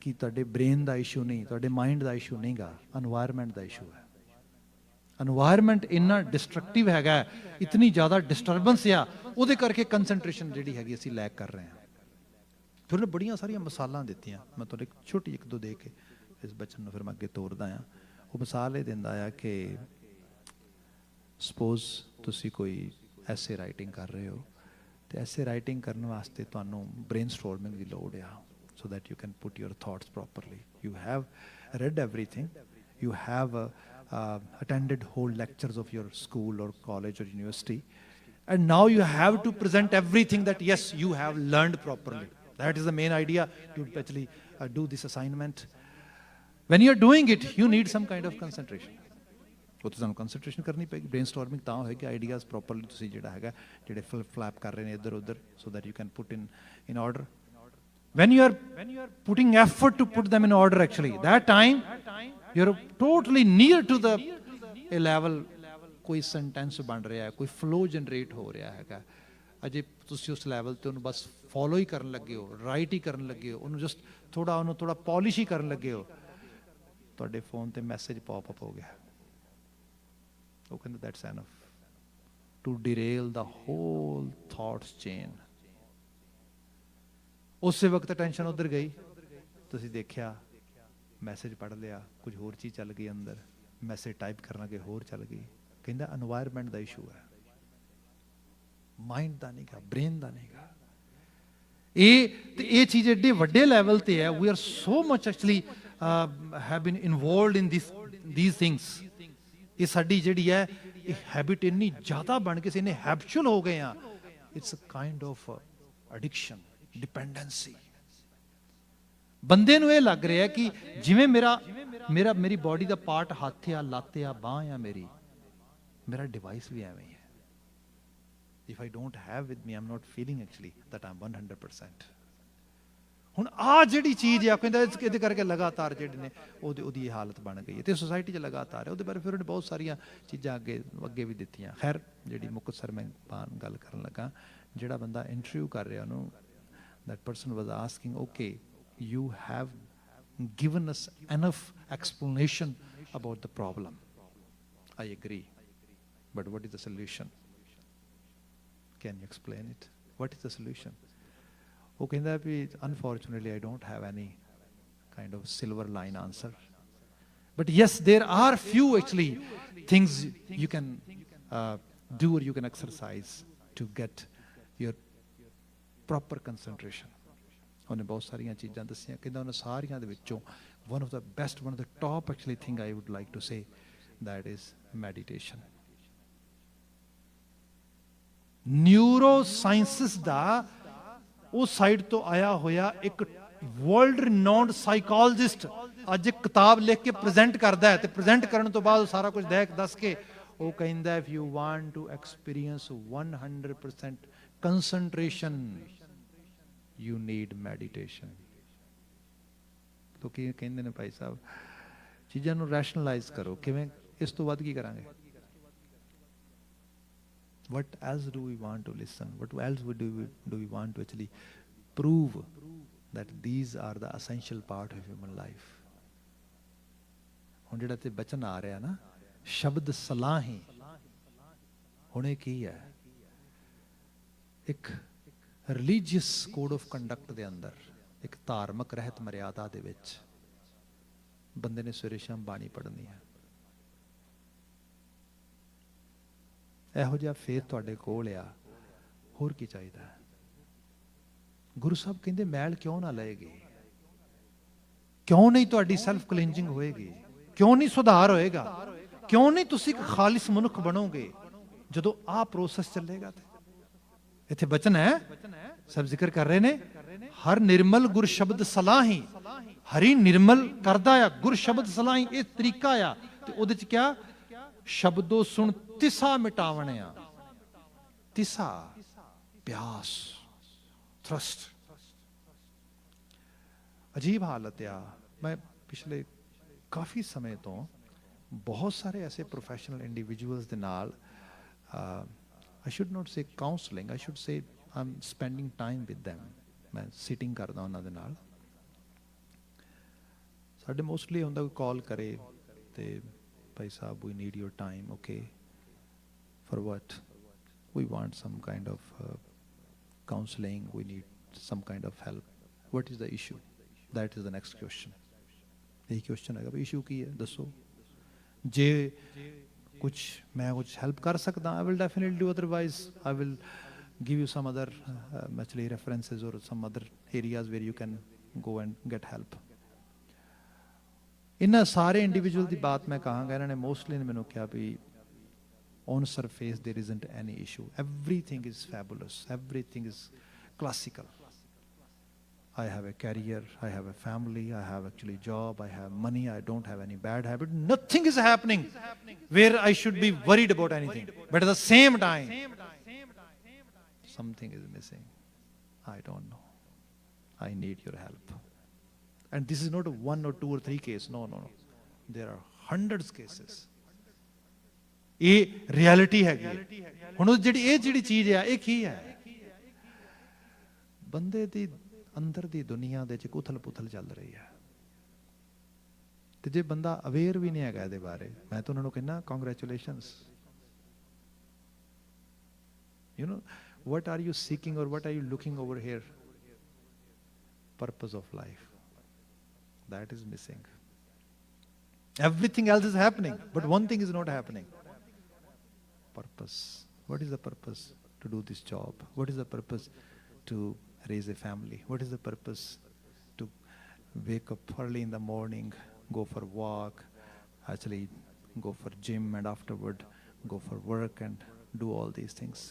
ਕਿ ਤੁਹਾਡੇ brain ਦਾ issue ਨਹੀਂ, ਤੁਹਾਡੇ ਮਾਈਂਡ ਦਾ ਇਸ਼ੂ ਨਹੀਂ ਗਾ, ਇਨਵਾਇਰਮੈਂਟ ਦਾ ਇਸ਼ੂ ਹੈ। ਇਨਵਾਇਰਮੈਂਟ ਇੰਨਾ ਡਿਸਟਰਕਟਿਵ ਹੈਗਾ, ਇਤਨੀ ਜ਼ਿਆਦਾ ਡਿਸਟਰਬੈਂਸ ਆ, ਉਹਦੇ ਕਰਕੇ ਕੰਸਨਟਰੇਸ਼ਨ ਜਿਹੜੀ ਹੈਗੀ ਅਸੀਂ ਲੈਕ ਕਰ ਰਹੇ ਹਾਂ। ਫਿਰ ਉਹਨੇ ਬੜੀਆਂ ਸਾਰੀਆਂ ਮਿਸਾਲਾਂ ਦਿੱਤੀਆਂ, ਮੈਂ ਤੁਹਾਨੂੰ ਇੱਕ ਛੋਟੀ ਇੱਕ ਦੋ ਦੇ ਕੇ ਇਸ ਬੱਚਨ ਨੂੰ ਫਿਰ ਮੈਂ ਅੱਗੇ ਤੋਰਦਾ ਹਾਂ। ਉਹ ਮਿਸਾਲ ਇਹ ਦਿੰਦਾ ਆ ਕਿ ਸਪੋਜ਼ ਤੁਸੀਂ ਕੋਈ ਐਸੇ ਰਾਈਟਿੰਗ ਕਰ ਰਹੇ ਹੋ, ਅਤੇ ਐਸੇ ਰਾਈਟਿੰਗ ਕਰਨ ਵਾਸਤੇ ਤੁਹਾਨੂੰ ਬ੍ਰੇਨ ਸਟੋਰਮਿੰਗ ਦੀ ਲੋੜ ਆ, so that you can put your thoughts properly. You have read everything, you have attended whole lectures of your school or college or university, and now you have to present everything that yes, you have learned properly. That is the main idea to actually do this assignment. When you are doing it, you need some kind of concentration. ਉਹ ਤੁਹਾਨੂੰ ਕੰਸਨਟਰੇਸ਼ਨ ਕਰਨੀ ਪਏਗੀ। Brain storming ਤਾਂ ਹੋਏਗੀ, ideas properly ਤੁਸੀਂ ਜਿਹੜਾ ਹੈਗਾ ਜਿਹੜੇ ਫਲੈਪ ਕਰ ਰਹੇ ਨੇ ਇੱਧਰ ਉੱਧਰ, so that you can put in order. When you are putting effort to put them in order, actually that time you're totally near to the a level, ਕੋਈ sentence ਬਣ ਰਿਹਾ, ਕੋਈ flow generate ਹੋ ਰਿਹਾ ਹੈਗਾ, ਅਜੇ ਤੁਸੀਂ ਉਸ ਲੈਵਲ ਤੇ ਉਹਨੂੰ ਬਸ ਫੋਲੋ ਹੀ ਕਰਨ ਲੱਗੇ ਹੋ, ਰਾਈਟ ਹੀ ਕਰਨ ਲੱਗੇ ਹੋ, ਉਹਨੂੰ ਜਸਟ ਉਹਨੂੰ ਥੋੜਾ ਪੋਲਿਸ਼ ਹੀ ਕਰਨ ਲੱਗੇ ਹੋ, ਤੁਹਾਡੇ ਫੋਨ ਤੇ ਮੈਸੇਜ ਪੌਪ ਅਪ ਹੋ ਗਿਆ। ਉਹ ਕਹਿੰਦਾ that's enough to derail the whole thoughts chain. ਉਸੇ ਵਕਤ ਟੈਨਸ਼ਨ ਉੱਧਰ ਗਈ, ਤੁਸੀਂ ਦੇਖਿਆ ਮੈਸੇਜ ਪੜ੍ਹ ਲਿਆ, ਕੁਝ ਹੋਰ ਚੀਜ਼ ਚੱਲ ਗਈ ਅੰਦਰ, ਮੈਸੇਜ ਟਾਈਪ ਕਰਨ ਲੱਗੇ ਹੋਰ ਚੱਲ ਗਈ। ਕਹਿੰਦਾ ਇਨਵਾਇਰਮੈਂਟ ਦਾ ਇਸ਼ੂ ਹੈ, ਮਾਈਂਡ ਦਾ ਨਹੀਂ ਗਾ, ਬ੍ਰੇਨ ਦਾ ਨਹੀਂ ਗਾ। ਇਹ ਚੀਜ਼ ਐਡੇ ਵੱਡੇ ਲੈਵਲ ਤੇ ਹੈ। We are so much actually have been involved in these things. ਇਹ ਸਾਡੀ ਜਿਹੜੀ ਹੈ ਇਹ ਹੈਬਿਟ ਇੰਨੀ ਜ਼ਿਆਦਾ ਬਣ ਕੇ ਇੰਨੇ ਹੈਬਚੁਅਲ ਹੋ ਗਏ ਆ, it's a kind of addiction, dependency. ਬੰਦੇ ਨੂੰ ਇਹ ਲੱਗ ਰਿਹਾ ਕਿ ਜਿਵੇਂ ਮੇਰੀ ਬਾਡੀ ਦਾ ਪਾਰਟ ਹੱਥ ਆ, ਲੱਤ ਆ, ਬਾਂਹ ਆ, ਮੇਰਾ ਡਿਵਾਈਸ ਵੀ ਐਵੇਂ ਹੀ ਹੈ। If I don't have with me, I am not feeling actually that I am 100%। ਹੁਣ ਆਹ ਜਿਹੜੀ ਚੀਜ਼ ਆ, ਕਹਿੰਦਾ ਇਹਦੇ ਕਰਕੇ ਲਗਾਤਾਰ ਜਿਹੜੇ ਨੇ ਉਹਦੀ ਹਾਲਤ ਬਣ ਗਈ ਹੈ ਤੇ ਸੋਸਾਇਟੀ 'ਚ ਲਗਾਤਾਰ ਹੈ। ਉਹਦੇ ਬਾਰੇ ਫਿਰ ਉਹਨੇ ਬਹੁਤ ਸਾਰੀਆਂ ਚੀਜ਼ਾਂ ਅੱਗੇ ਵੀ ਦਿੱਤੀਆਂ। ਖੈਰ ਜਿਹੜੀ ਮੁਕਤਸਰ ਮੈਂ ਗੱਲ ਕਰਨ ਲੱਗਾ, ਜਿਹੜਾ ਬੰਦਾ ਇੰਟਰਵਿਊ ਕਰ ਰਿਹਾ ਉਹਨੂੰ, that person was asking, okay, you have given us enough explanation about the problem. I agree, but what is the solution? Can you explain it? What is the solution? ਉਹ ਕਹਿੰਦਾ ਵੀ unfortunately I don't have any kind of silver line answer, but yes, there are few actually things you can do or you can exercise to get your proper concentration. ਉਹਨੇ ਬਹੁਤ ਸਾਰੀਆਂ ਚੀਜ਼ਾਂ ਦੱਸੀਆਂ। ਕਹਿੰਦਾ ਉਹਨਾਂ ਸਾਰੀਆਂ ਦੇ ਵਿੱਚੋਂ one of the top actually thing I would like to say, that is meditation. Neurosciences ਦਾ ਉਸ ਸਾਈਡ ਤੋਂ ਆਇਆ ਹੋਇਆ ਇੱਕ ਵਰਲਡ ਰਿਨਾਊਂਡ ਸਾਈਕੋਲੋਜਿਸਟ ਅੱਜ ਇੱਕ ਕਿਤਾਬ ਲਿਖ ਕੇ ਪ੍ਰੈਜ਼ੈਂਟ ਕਰਦਾ ਹੈ, ਤੇ ਪ੍ਰੈਜ਼ੈਂਟ ਕਰਨ ਤੋਂ ਬਾਅਦ ਸਾਰਾ ਕੁਝ ਦੱਸ ਕੇ ਉਹ ਕਹਿੰਦਾ if you want to experience 100% concentration, you need meditation. ਲੋਕੀ ਕਹਿੰਦੇ ਨੇ ਭਾਈ ਸਾਹਿਬ ਚੀਜ਼ਾਂ ਨੂੰ ਰੈਸ਼ਨਲਾਈਜ਼ ਕਰੋ, ਕਿਵੇਂ, ਇਸ ਤੋਂ ਵੱਧ ਕੀ ਕਰਾਂਗੇ? What else do we want to listen? What else do we want to actually prove that these are the essential part of human life? ਹੁਣ ਜਿਹੜਾ ਤੇ ਬਚਨ ਆ ਰਿਹਾ ਨਾ, ਸ਼ਬਦ ਸਲਾਹੀ, ਹੁਣ ਇਹ ਕੀ ਹੈ? ਇੱਕ ਰਿਲੀਜੀਅਸ ਕੋਡ ਆਫ ਕੰਡਕਟ ਦੇ ਅੰਦਰ, ਇੱਕ ਧਾਰਮਿਕ ਰਹਿਤ ਮਰਿਆਦਾ ਦੇ ਵਿੱਚ ਬੰਦੇ ਨੇ ਸਵੇਰੇ ਸ਼ਾਮ ਬਾਣੀ ਪੜ੍ਹਨੀ ਹੈ। ਇਹੋ ਜਿਹਾ ਫੇਰ ਤੁਹਾਡੇ ਕੋਲ ਆ, ਹੋਰ ਕੀ ਚਾਹੀਦਾ? ਗੁਰੂ ਸਾਹਿਬ ਕਹਿੰਦੇ ਮੈਲ ਕਿਉਂ ਨਾ ਲਏਗੀ? ਕਿਉਂ ਨਹੀਂ ਤੁਹਾਡੀ ਸੈਲਫ ਕਲੀਨਜਿੰਗ ਹੋਏਗੀ? ਕਿਉਂ ਨਹੀਂ ਸੁਧਾਰ ਹੋਏਗਾ? ਕਿਉਂ ਨਹੀਂ ਤੁਸੀਂ ਇੱਕ ਖਾਲਿਸ ਮਨੁੱਖ ਬਣੋਗੇ ਜਦੋਂ ਆਹ ਪ੍ਰੋਸੈਸ ਚੱਲੇਗਾ? ਤੇ ਇੱਥੇ ਬਚਨ ਹੈ, ਸਭ ਜ਼ਿਕਰ ਕਰ ਰਹੇ ਨੇ, ਹਰ ਨਿਰਮਲ ਗੁਰ ਸ਼ਬਦ ਸਲਾਹੀ, ਹਰੀ ਨਿਰਮਲ ਕਰਦਾ ਆ ਗੁਰ ਸ਼ਬਦ ਸਲਾਹੀ। ਇਹ ਤਰੀਕਾ ਆ, ਤੇ ਉਹਦੇ ਚ ਕਿਆ? ਸ਼ਬਦੋ ਸੁਣ ਤਿਸਾ ਮਿਟਾਵਣਿਆ। ਤਿਸਾ ਪਿਆਸ, ਥਰਸਟ। ਅਜੀਬ ਹਾਲਤ ਆ। ਮੈਂ ਪਿਛਲੇ ਕਾਫੀ ਸਮੇਂ ਤੋਂ ਬਹੁਤ ਸਾਰੇ ਐਸੇ ਪ੍ਰੋਫੈਸ਼ਨਲ ਇੰਡੀਵਿਜੂਅਲਸ ਦੇ ਨਾਲ I should not say counseling, I should say Aam spending time with them, ਮੈਂ ਸਿਟਿੰਗ ਕਰਦਾ ਉਹਨਾਂ ਦੇ ਨਾਲ। ਸਾਡੇ ਮੋਸਟਲੀ ਹੁੰਦਾ ਕੋਈ ਕਾਲ ਕਰੇ ਤੇ ਭਾਈ ਸਾਹਿਬ we need your time, okay for what, we want some kind of counseling, we need some kind of help, what is the issue, that is the next question। यही क्वेश्चन है, इशू की है दसो, जे कुछ मैं कुछ हेल्प कर सकता I will definitely do, otherwise I will give you some other actually references और some other areas where you can go and get help. इन्होंने सारे इंडिविजुअल की बात मैं कहांगा, इन्होंने मोस्टली ने मैंने कहा भी on surface there isn't any issue, everything is fabulous, everything is classical, I have a career, I have a family, I have actually job, I have money, I don't have any bad habit, nothing is happening where I should be worried about anything, but at the same time something is missing, I don't know, I need your help। And this is not a 1 or 2 or 3 case, no, there are hundreds cases। ਇਹ reality ਹੈਗੀ ਹੈ। ਹੁਣ ਉਹ ਜਿਹੜੀ ਚੀਜ਼ ਆ ਇਹ ਕੀ ਹੈ, ਬੰਦੇ ਦੀ ਅੰਦਰ ਦੀ ਦੁਨੀਆ ਦੇ ਚ ਉਥਲ ਪੁਥਲ ਚੱਲ ਰਹੀ ਹੈ, ਤੇ ਜੇ ਬੰਦਾ ਅਵੇਅਰ ਵੀ ਨਹੀਂ ਹੈਗਾ ਇਹਦੇ ਬਾਰੇ, ਮੈਂ ਤਾਂ ਉਹਨਾਂ ਨੂੰ ਕਹਿੰਦਾ congratulations, you know what are you seeking or what are you looking over here, purpose of life, that is missing, everything else is happening but one thing is not happening, purpose, what is the purpose to do this job, what is the purpose to raise a family, what is the purpose to wake up early in the morning, go for walk, actually go for gym and afterward go for work and do all these things,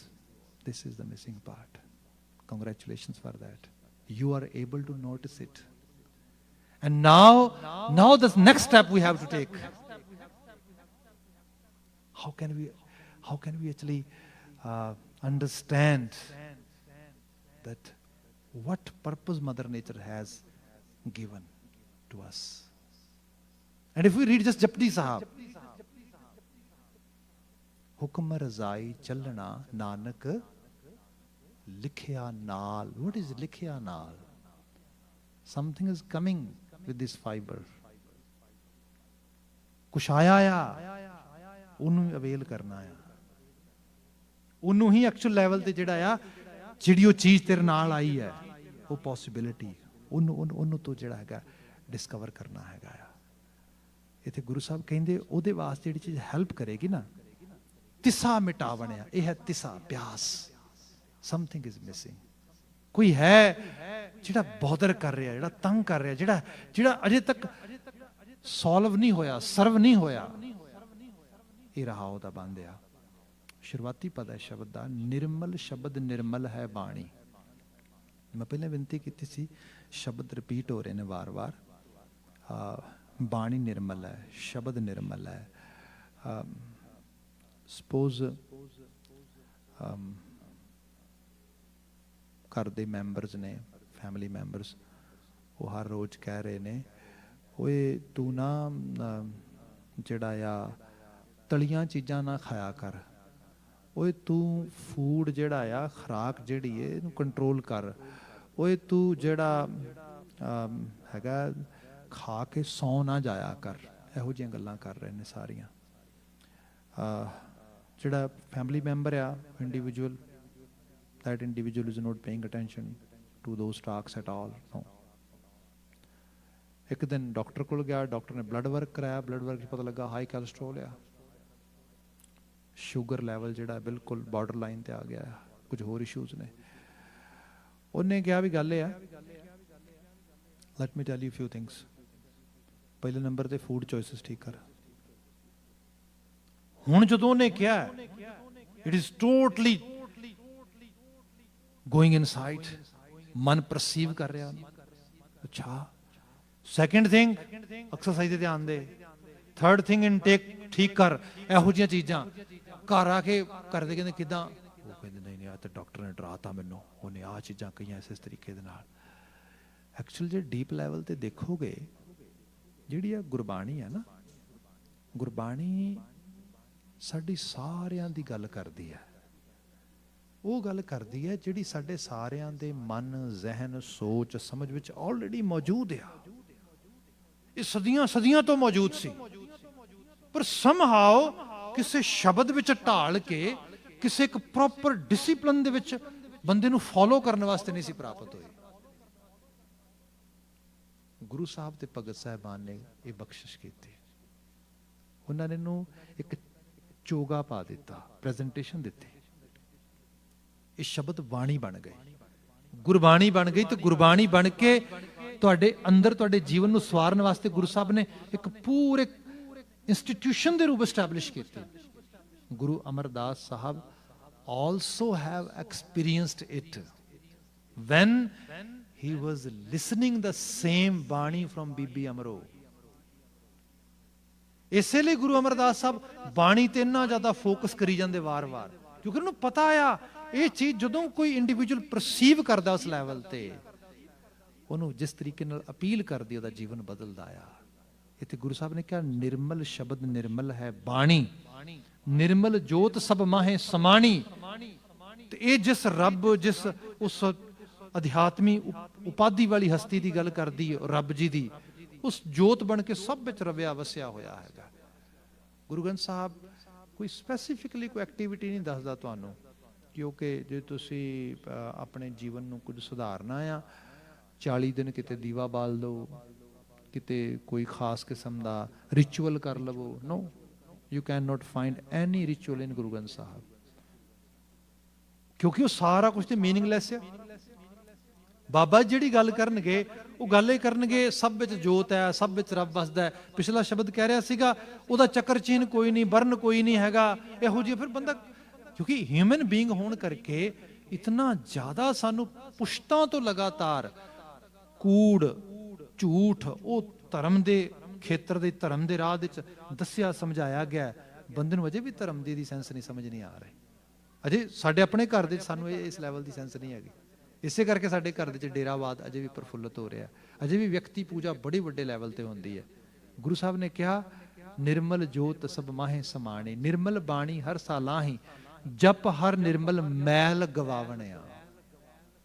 this is the missing part, congratulations for that, you are able to notice it, and now the next step we have to take, how can we actually understand that what purpose Mother Nature has given to us। And if we read just Japji Sahab, Hukm Razai Chalna Nanak Likhya Naal, what is Likhya Naal? Something is coming with this fiber, kuch aaya ਉਹਨੂੰ avail ਕਰਨਾ ਆ, ਉਹਨੂੰ ਹੀ actual level ਤੇ ਜਿਹੜਾ ਆ ਜਿਹੜੀ ਉਹ ਚੀਜ਼ ਤੇਰੇ ਨਾਲ ਆਈ ਹੈ ਉਹ ਪੋਸੀਬਿਲਿਟੀ ਉਹਨੂੰ ਤੋਂ ਜਿਹੜਾ ਹੈਗਾ ਡਿਸਕਵਰ ਕਰਨਾ ਹੈਗਾ ਆ। ਇੱਥੇ ਗੁਰੂ ਸਾਹਿਬ ਕਹਿੰਦੇ ਉਹਦੇ ਵਾਸਤੇ ਜਿਹੜੀ ਚੀਜ਼ ਹੈਲਪ ਕਰੇਗੀ ਨਾ, ਤਿਸਾ ਮਿਟਾਵਣ ਆ, ਇਹ ਹੈ ਤਿਸਾ ਪਿਆਸ, ਸਮਥਿੰਗ ਇਜ਼ ਮਿਸਿੰਗ, ਕੋਈ ਹੈ ਜਿਹੜਾ ਬੌਦਰ ਕਰ ਰਿਹਾ, ਜਿਹੜਾ ਤੰਗ ਕਰ ਰਿਹਾ, ਜਿਹੜਾ ਅਜੇ ਤੱਕ ਸੋਲਵ ਨਹੀਂ ਹੋਇਆ, ਸਰਵ ਨਹੀਂ ਹੋਇਆ, ਇਹ ਰਹਾ ਉਹਦਾ ਬੰਦ ਆ। ਸ਼ੁਰੂਆਤੀ ਪਦ ਹੈ ਸ਼ਬਦ ਦਾ, ਨਿਰਮਲ ਸ਼ਬਦ ਨਿਰਮਲ ਹੈ ਬਾਣੀ। ਮੈਂ ਪਹਿਲਾਂ ਬੇਨਤੀ ਕੀਤੀ ਸੀ, ਸ਼ਬਦ ਰਿਪੀਟ ਹੋ ਰਹੇ ਨੇ ਵਾਰ-ਵਾਰ, ਬਾਣੀ ਨਿਰਮਲ ਹੈ, ਸ਼ਬਦ ਨਿਰਮਲ ਹੈ। ਸਪੋਜ਼ ਘਰ ਦੇ ਮੈਂਬਰਸ ਨੇ, ਫੈਮਿਲੀ ਮੈਂਬਰਸ, ਉਹ ਹਰ ਰੋਜ਼ ਕਹਿ ਰਹੇ ਨੇ, ਓਏ ਤੂੰ ਨਾ ਜਿਹੜਾ ਆ ਤਲੀਆਂ ਚੀਜ਼ਾਂ ਨਾ ਖਾਇਆ ਕਰ, ਓਏ ਤੂੰ ਫੂਡ ਜਿਹੜਾ ਆ, ਖੁਰਾਕ ਜਿਹੜੀ ਹੈ ਇਹਨੂੰ ਕੰਟਰੋਲ ਕਰ, ਓਏ ਤੂੰ ਜਿਹੜਾ ਹੈਗਾ ਖਾ ਕੇ ਸੌਂ ਨਾ ਜਾਇਆ ਕਰ, ਇਹੋ ਜਿਹੀਆਂ ਗੱਲਾਂ ਕਰ ਰਹੇ ਨੇ ਸਾਰੀਆਂ। ਜਿਹੜਾ ਫੈਮਿਲੀ ਮੈਂਬਰ ਆ, individual, that individual is not paying attention to those talks at all, no। ਇੱਕ ਦਿਨ ਡਾਕਟਰ ਕੋਲ ਗਿਆ, ਡਾਕਟਰ ਨੇ ਬਲੱਡ ਵਰਕ ਕਰਾਇਆ, ਬਲੱਡ ਵਰਕ 'ਚ ਪਤਾ ਲੱਗਾ ਹਾਈ ਕੋਲੈਸਟਰੋਲ ਆ, ਸ਼ੂਗਰ ਲੈਵਲ ਜਿਹੜਾ ਬਿਲਕੁਲ ਬਾਰਡਰ ਲਾਈਨ ਤੇ ਆ ਗਿਆ, ਕੁਝ ਹੋਰ ਇਸ਼ੂਜ਼ ਨੇ। ਉਹਨੇ ਕਿਹਾ ਵੀ ਗੱਲ ਇਹ ਆ, let me tell you ਫਿਊ things, ਪਹਿਲੇ ਨੰਬਰ ਤੇ ਫੂਡ ਚੋਇਸਿਸ ਠੀਕ ਕਰ। ਹੁਣ ਜਦੋਂ ਉਹਨੇ ਕਿਹਾ, it is totally going inside, ਮਨ ਪਰਸੀਵ ਕਰ ਰਿਹਾ ਉਹਨੂੰ, ਅੱਛਾ। ਸੈਕਿੰਡ ਥਿੰਗ, ਐਕਸਰਸਾਈਜ਼ ਤੇ ਧਿਆਨ ਦੇ। ਥਰਡ ਥਿੰਗ, ਇਨਟੇਕ ਠੀਕ ਕਰ। ਇਹੋ ਜਿਹੀਆਂ ਚੀਜ਼ਾਂ ਘਰ ਆ ਕੇ ਕਰਦੇ, ਕਹਿੰਦੇ ਕਿੱਦਾਂ, ਉਹ ਕਹਿੰਦੇ ਨਹੀਂ ਨਹੀਂ, ਆ ਤਾਂ ਡਾਕਟਰ ਨੇ ਡਰਾਤਾ ਮੈਨੂੰ, ਉਹਨੇ ਆਹ ਚੀਜ਼ਾਂ ਕਹੀਆਂ ਇਸ ਤਰੀਕੇ ਦੇ ਨਾਲ। ਐਕਚੁਅਲ ਜੇ ਡੀਪ ਲੈਵਲ ਤੇ ਦੇਖੋਗੇ, ਜਿਹੜੀ ਆ ਗੁਰਬਾਣੀ ਆ ਨਾ, ਗੁਰਬਾਣੀ ਸਾਡੀ ਸਾਰਿਆਂ ਦੀ ਗੱਲ ਕਰਦੀ ਹੈ। ਉਹ ਗੱਲ ਕਰਦੀ ਹੈ ਜਿਹੜੀ ਸਾਡੇ ਸਾਰਿਆਂ ਦੇ ਮਨ, ਜ਼ਹਿਨ, ਸੋਚ, ਸਮਝ ਵਿੱਚ ਆਲਰੇਡੀ ਮੌਜੂਦ ਆ। ਇਹ ਸਦੀਆਂ ਸਦੀਆਂ ਤੋਂ ਮੌਜੂਦ ਸੀ, ਪਰ ਸਮਹਾਉ ਕਿਸੇ ਸ਼ਬਦ ਵਿੱਚ ਢਾਲ ਕੇ, ਕਿਸੇ ਇੱਕ ਪ੍ਰੋਪਰ ਡਿਸਿਪਲਿਨ ਦੇ ਵਿੱਚ ਬੰਦੇ ਨੂੰ ਫੋਲੋ ਕਰਨ ਵਾਸਤੇ ਨਹੀਂ ਸੀ ਪ੍ਰਾਪਤ ਹੋਈ। ਗੁਰੂ ਸਾਹਿਬ ਤੇ ਭਗਤ ਸਾਹਿਬਾਨ ਨੇ ਇਹ ਬਖਸ਼ਿਸ਼ ਕੀਤੀ। ਉਹਨਾਂ ਨੇ ਨੂੰ ਇੱਕ ਚੋਗਾ ਪਾ ਦਿੱਤਾ, ਪ੍ਰੈਜੈਂਟੇਸ਼ਨ ਦਿੱਤੀ। ਇਹ ਸ਼ਬਦ ਬਾਣੀ ਬਣ ਗਏ, ਗੁਰਬਾਣੀ ਬਣ ਗਈ। ਤੇ ਗੁਰਬਾਣੀ ਬਣ ਕੇ ਤੁਹਾਡੇ ਅੰਦਰ, ਤੁਹਾਡੇ ਜੀਵਨ ਨੂੰ ਸਵਾਰਨ ਵਾਸਤੇ ਗੁਰੂ ਸਾਹਿਬ ਨੇ ਇੱਕ ਪੂਰੇ ਇੰਸਟੀਟਿਊਸ਼ਨ ਦੇ ਰੂਪ ਐਸਟੈਬਲਿਸ਼ ਕੀਤੀ। ਗੁਰੂ ਅਮਰਦਾਸ ਸਾਹਿਬ also have experienced it when he was listening the same ਬਾਣੀ from ਬੀਬੀ ਅਮਰੋ। ਇਸੇ ਲਈ ਗੁਰੂ ਅਮਰਦਾਸ ਸਾਹਿਬ ਬਾਣੀ ਤੇ ਇੰਨਾ ਜ਼ਿਆਦਾ ਫੋਕਸ ਕਰੀ ਜਾਂਦੇ ਵਾਰ-ਵਾਰ, ਕਿਉਂਕਿ ਉਹਨੂੰ ਪਤਾ ਆ ਇਹ ਚੀਜ਼ ਜਦੋਂ ਕੋਈ ਇੰਡੀਵਿਜੂਅਲ ਪਰਸੀਵ ਕਰਦਾ ਉਸ ਲੈਵਲ ਤੇ, ਉਹਨੂੰ ਜਿਸ ਤਰੀਕੇ ਨਾਲ ਅਪੀਲ ਕਰਦੀ ਉਹਦਾ ਜੀਵਨ ਬਦਲਦਾ ਆ। ਇੱਥੇ ਗੁਰੂ ਸਾਹਿਬ ਨੇ ਕਿਹਾ ਨਿਰਮਲ ਸ਼ਬਦ ਨਿਰਮਲ ਹੈ ਬਾਣੀ, ਨਿਰਮਲ ਜੋਤ ਸਭ ਮਾਹੇ ਸਮਾਣੀ। ਤੇ ਇਹ ਜਿਸ ਰੱਬ, ਜਿਸ ਉਸ ਅਧਿਆਤਮੀ ਉਪਾਧੀ ਵਾਲੀ ਹਸਤੀ ਦੀ ਗੱਲ ਕਰਦੀ ਹੈ, ਰੱਬ ਜੀ ਦੀ, ਉਸ ਜੋਤ ਬਣ ਕੇ ਸਭ ਵਿੱਚ ਰਵਿਆ ਵਸਿਆ ਹੋਇਆ ਹੈਗਾ। ਗੁਰੂ ਗ੍ਰੰਥ ਸਾਹਿਬ ਕੋਈ ਸਪੈਸੀਫਿਕਲੀ ਕੋਈ ਐਕਟੀਵਿਟੀ ਨਹੀਂ ਦੱਸਦਾ ਤੁਹਾਨੂੰ, ਕਿਉਂਕਿ ਜੇ ਤੁਸੀਂ ਆਪਣੇ ਜੀਵਨ ਨੂੰ ਕੁਝ ਸੁਧਾਰਨਾ ਆ, 40 ਦਿਨ ਕਿਤੇ ਦੀਵਾ ਬਾਲ ਦਿਓ, ਕਿਤੇ ਕੋਈ ਖਾਸ ਕਿਸਮ ਦਾ ਰਿਚੁਅਲ ਕਰ ਲਵੋ। ਨੋ, you cannot find any ritual in Guru Granth Sahib, ਕਿਉਂਕਿ ਉਹ ਸਾਰਾ ਕੁਝ ਤੇ ਮੀਨਿੰਗਲੈਸ ਹੈ। ਬਾਬਾ ਜਿਹੜੀ ਗੱਲ ਕਰਨਗੇ ਉਹ ਗੱਲ ਇਹ ਕਰਨਗੇ ਸਭ ਵਿੱਚ ਜੋਤ ਹੈ, ਸਭ ਵਿੱਚ ਰੱਬ ਵਸਦਾ ਹੈ। ਪਿਛਲਾ ਸ਼ਬਦ ਕਹਿ ਰਿਹਾ ਸੀਗਾ ਉਹਦਾ ਚੱਕਰ ਚੀਨ ਕੋਈ ਨਹੀਂ, ਬਰਨ ਕੋਈ ਨਹੀਂ ਹੈਗਾ, ਇਹੋ ਜਿਹੀ। ਫਿਰ ਬੰਦਾ, ਕਿਉਂਕਿ ਹਿਊਮਨ ਬੀਇੰਗ ਹੋਣ ਕਰਕੇ ਇਤਨਾ ਜ਼ਿਆਦਾ ਸਾਨੂੰ ਪੁਸ਼ਤਾਂ ਤੋਂ ਲਗਾਤਾਰ ਕੂੜ, ਝੂਠ, ਉਹ ਧਰਮ ਦੇ ਖੇਤਰ ਦੇ, ਧਰਮ ਦੇ ਰਾਹ ਵਿੱਚ ਦੱਸਿਆ ਸਮਝਾਇਆ ਗਿਆ। ਬੰਦੇ ਨੂੰ ਅਜੇ ਵੀ ਧਰਮ ਦੀ ਸੈਂਸ ਨਹੀਂ, ਸਮਝ ਨਹੀਂ ਆ ਰਹੀ। ਅਜੇ ਸਾਡੇ ਆਪਣੇ ਘਰ ਦੇ ਸਾਨੂੰ ਇਸ ਲੈਵਲ ਦੀ ਸੈਂਸ ਨਹੀਂ ਹੈਗੀ। ਇਸੇ ਕਰਕੇ ਸਾਡੇ ਘਰ ਦੇ ਵਿੱਚ ਡੇਰਾਵਾਦ ਅਜੇ ਵੀ ਪ੍ਰਫੁੱਲਤ ਹੋ ਰਿਹਾ, ਅਜੇ ਵੀ ਵਿਅਕਤੀ ਪੂਜਾ ਬੜੀ ਵੱਡੇ ਲੈਵਲ ਤੇ ਹੁੰਦੀ ਹੈ। ਗੁਰੂ ਸਾਹਿਬ ਨੇ ਕਿਹਾ ਨਿਰਮਲ ਜੋਤ ਸਭ ਮਾਹੇ ਸਮਾਣੇ, ਨਿਰਮਲ ਬਾਣੀ ਹਰ ਸਾਲਾਹੀ, ਜਪ ਹਰ ਨਿਰਮਲ ਮੈਲ ਗਵਾਵਣਿਆ।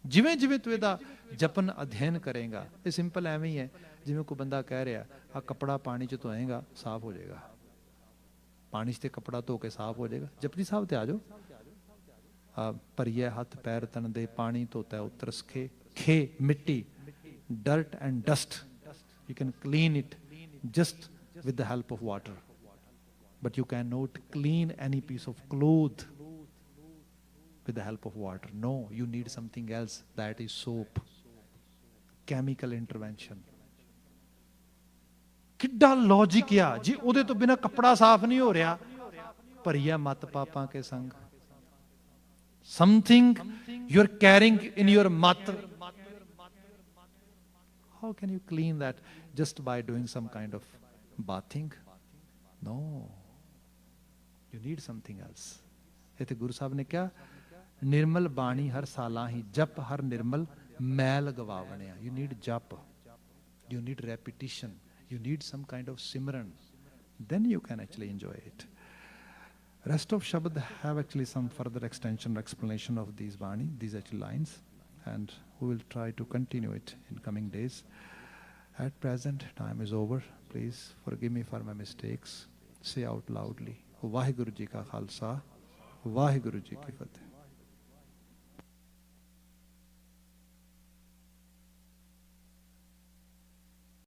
ਜਿਵੇਂ ਜਿਵੇਂ ਤੂੰ ਇਹਦਾ ਜਪਨ ਅਧਿਐਨ ਕਰੇਗਾ, ਇਹ ਸਿੰਪਲ ਐਵੇਂ ਹੀ ਹੈ ਜਿਵੇਂ ਕੋਈ ਬੰਦਾ ਕਹਿ ਰਿਹਾ ਆ ਕੱਪੜਾ ਪਾਣੀ ਚ ਧੋਏਗਾ ਸਾਫ਼ ਹੋ ਜਾਏਗਾ, ਪਾਣੀ 'ਚ ਤੇ ਕੱਪੜਾ ਧੋ ਕੇ ਸਾਫ਼ ਹੋ ਜਾਏਗਾ। ਜਪਜੀ ਸਾਹਿਬ ਤੇ ਆ ਜਾਓ, ਭਰੀਏ ਹੱਥ ਪੈਰ ਤਨ ਦੇ, ਪਾਣੀ ਧੋਤਾ ਉਤਰ ਸਖੇ, ਖੇ ਮਿੱਟੀ, dirt and dust, you can clean it just with the help of water, but you cannot clean any piece of cloth with the help of water. No, you need something else, that is soap, chemical intervention. ਕਿੱਡਾ logic ਆ ਜੀ, ਉਹਦੇ ਤੋਂ ਬਿਨਾ ਕੱਪੜਾ ਸਾਫ਼ ਨਹੀਂ ਹੋ ਰਿਹਾ। ਭਰੀਆ ਮਤ ਪਾਪਾਂ ਕੇ ਸੰਗ, something you're carrying in your mat, how can you clean that just by doing some kind of bathing? No, you need something else. ਇੱਥੇ ਗੁਰੂ ਸਾਹਿਬ ਨੇ ਕਿਹਾ ਨਿਰਮਲ ਬਾਣੀ ਹਰ ਸਾਲਾਂ ਹੀ, ਜਪ ਹਰ ਨਿਰਮਲ ਮੈਲ ਗਵਾਵਣਿਆ। You need jap, you need repetition, you need some kind of simran, then you can actually enjoy it. Rest of Shabad have actually some further extension or explanation of these Bani, these actually lines, and we will try to continue it in coming days. At present, time is over. Please forgive me for my mistakes. Say out loudly, Vaheguru Ji Ka Khalsa, Vaheguru Ji Ki Fateh.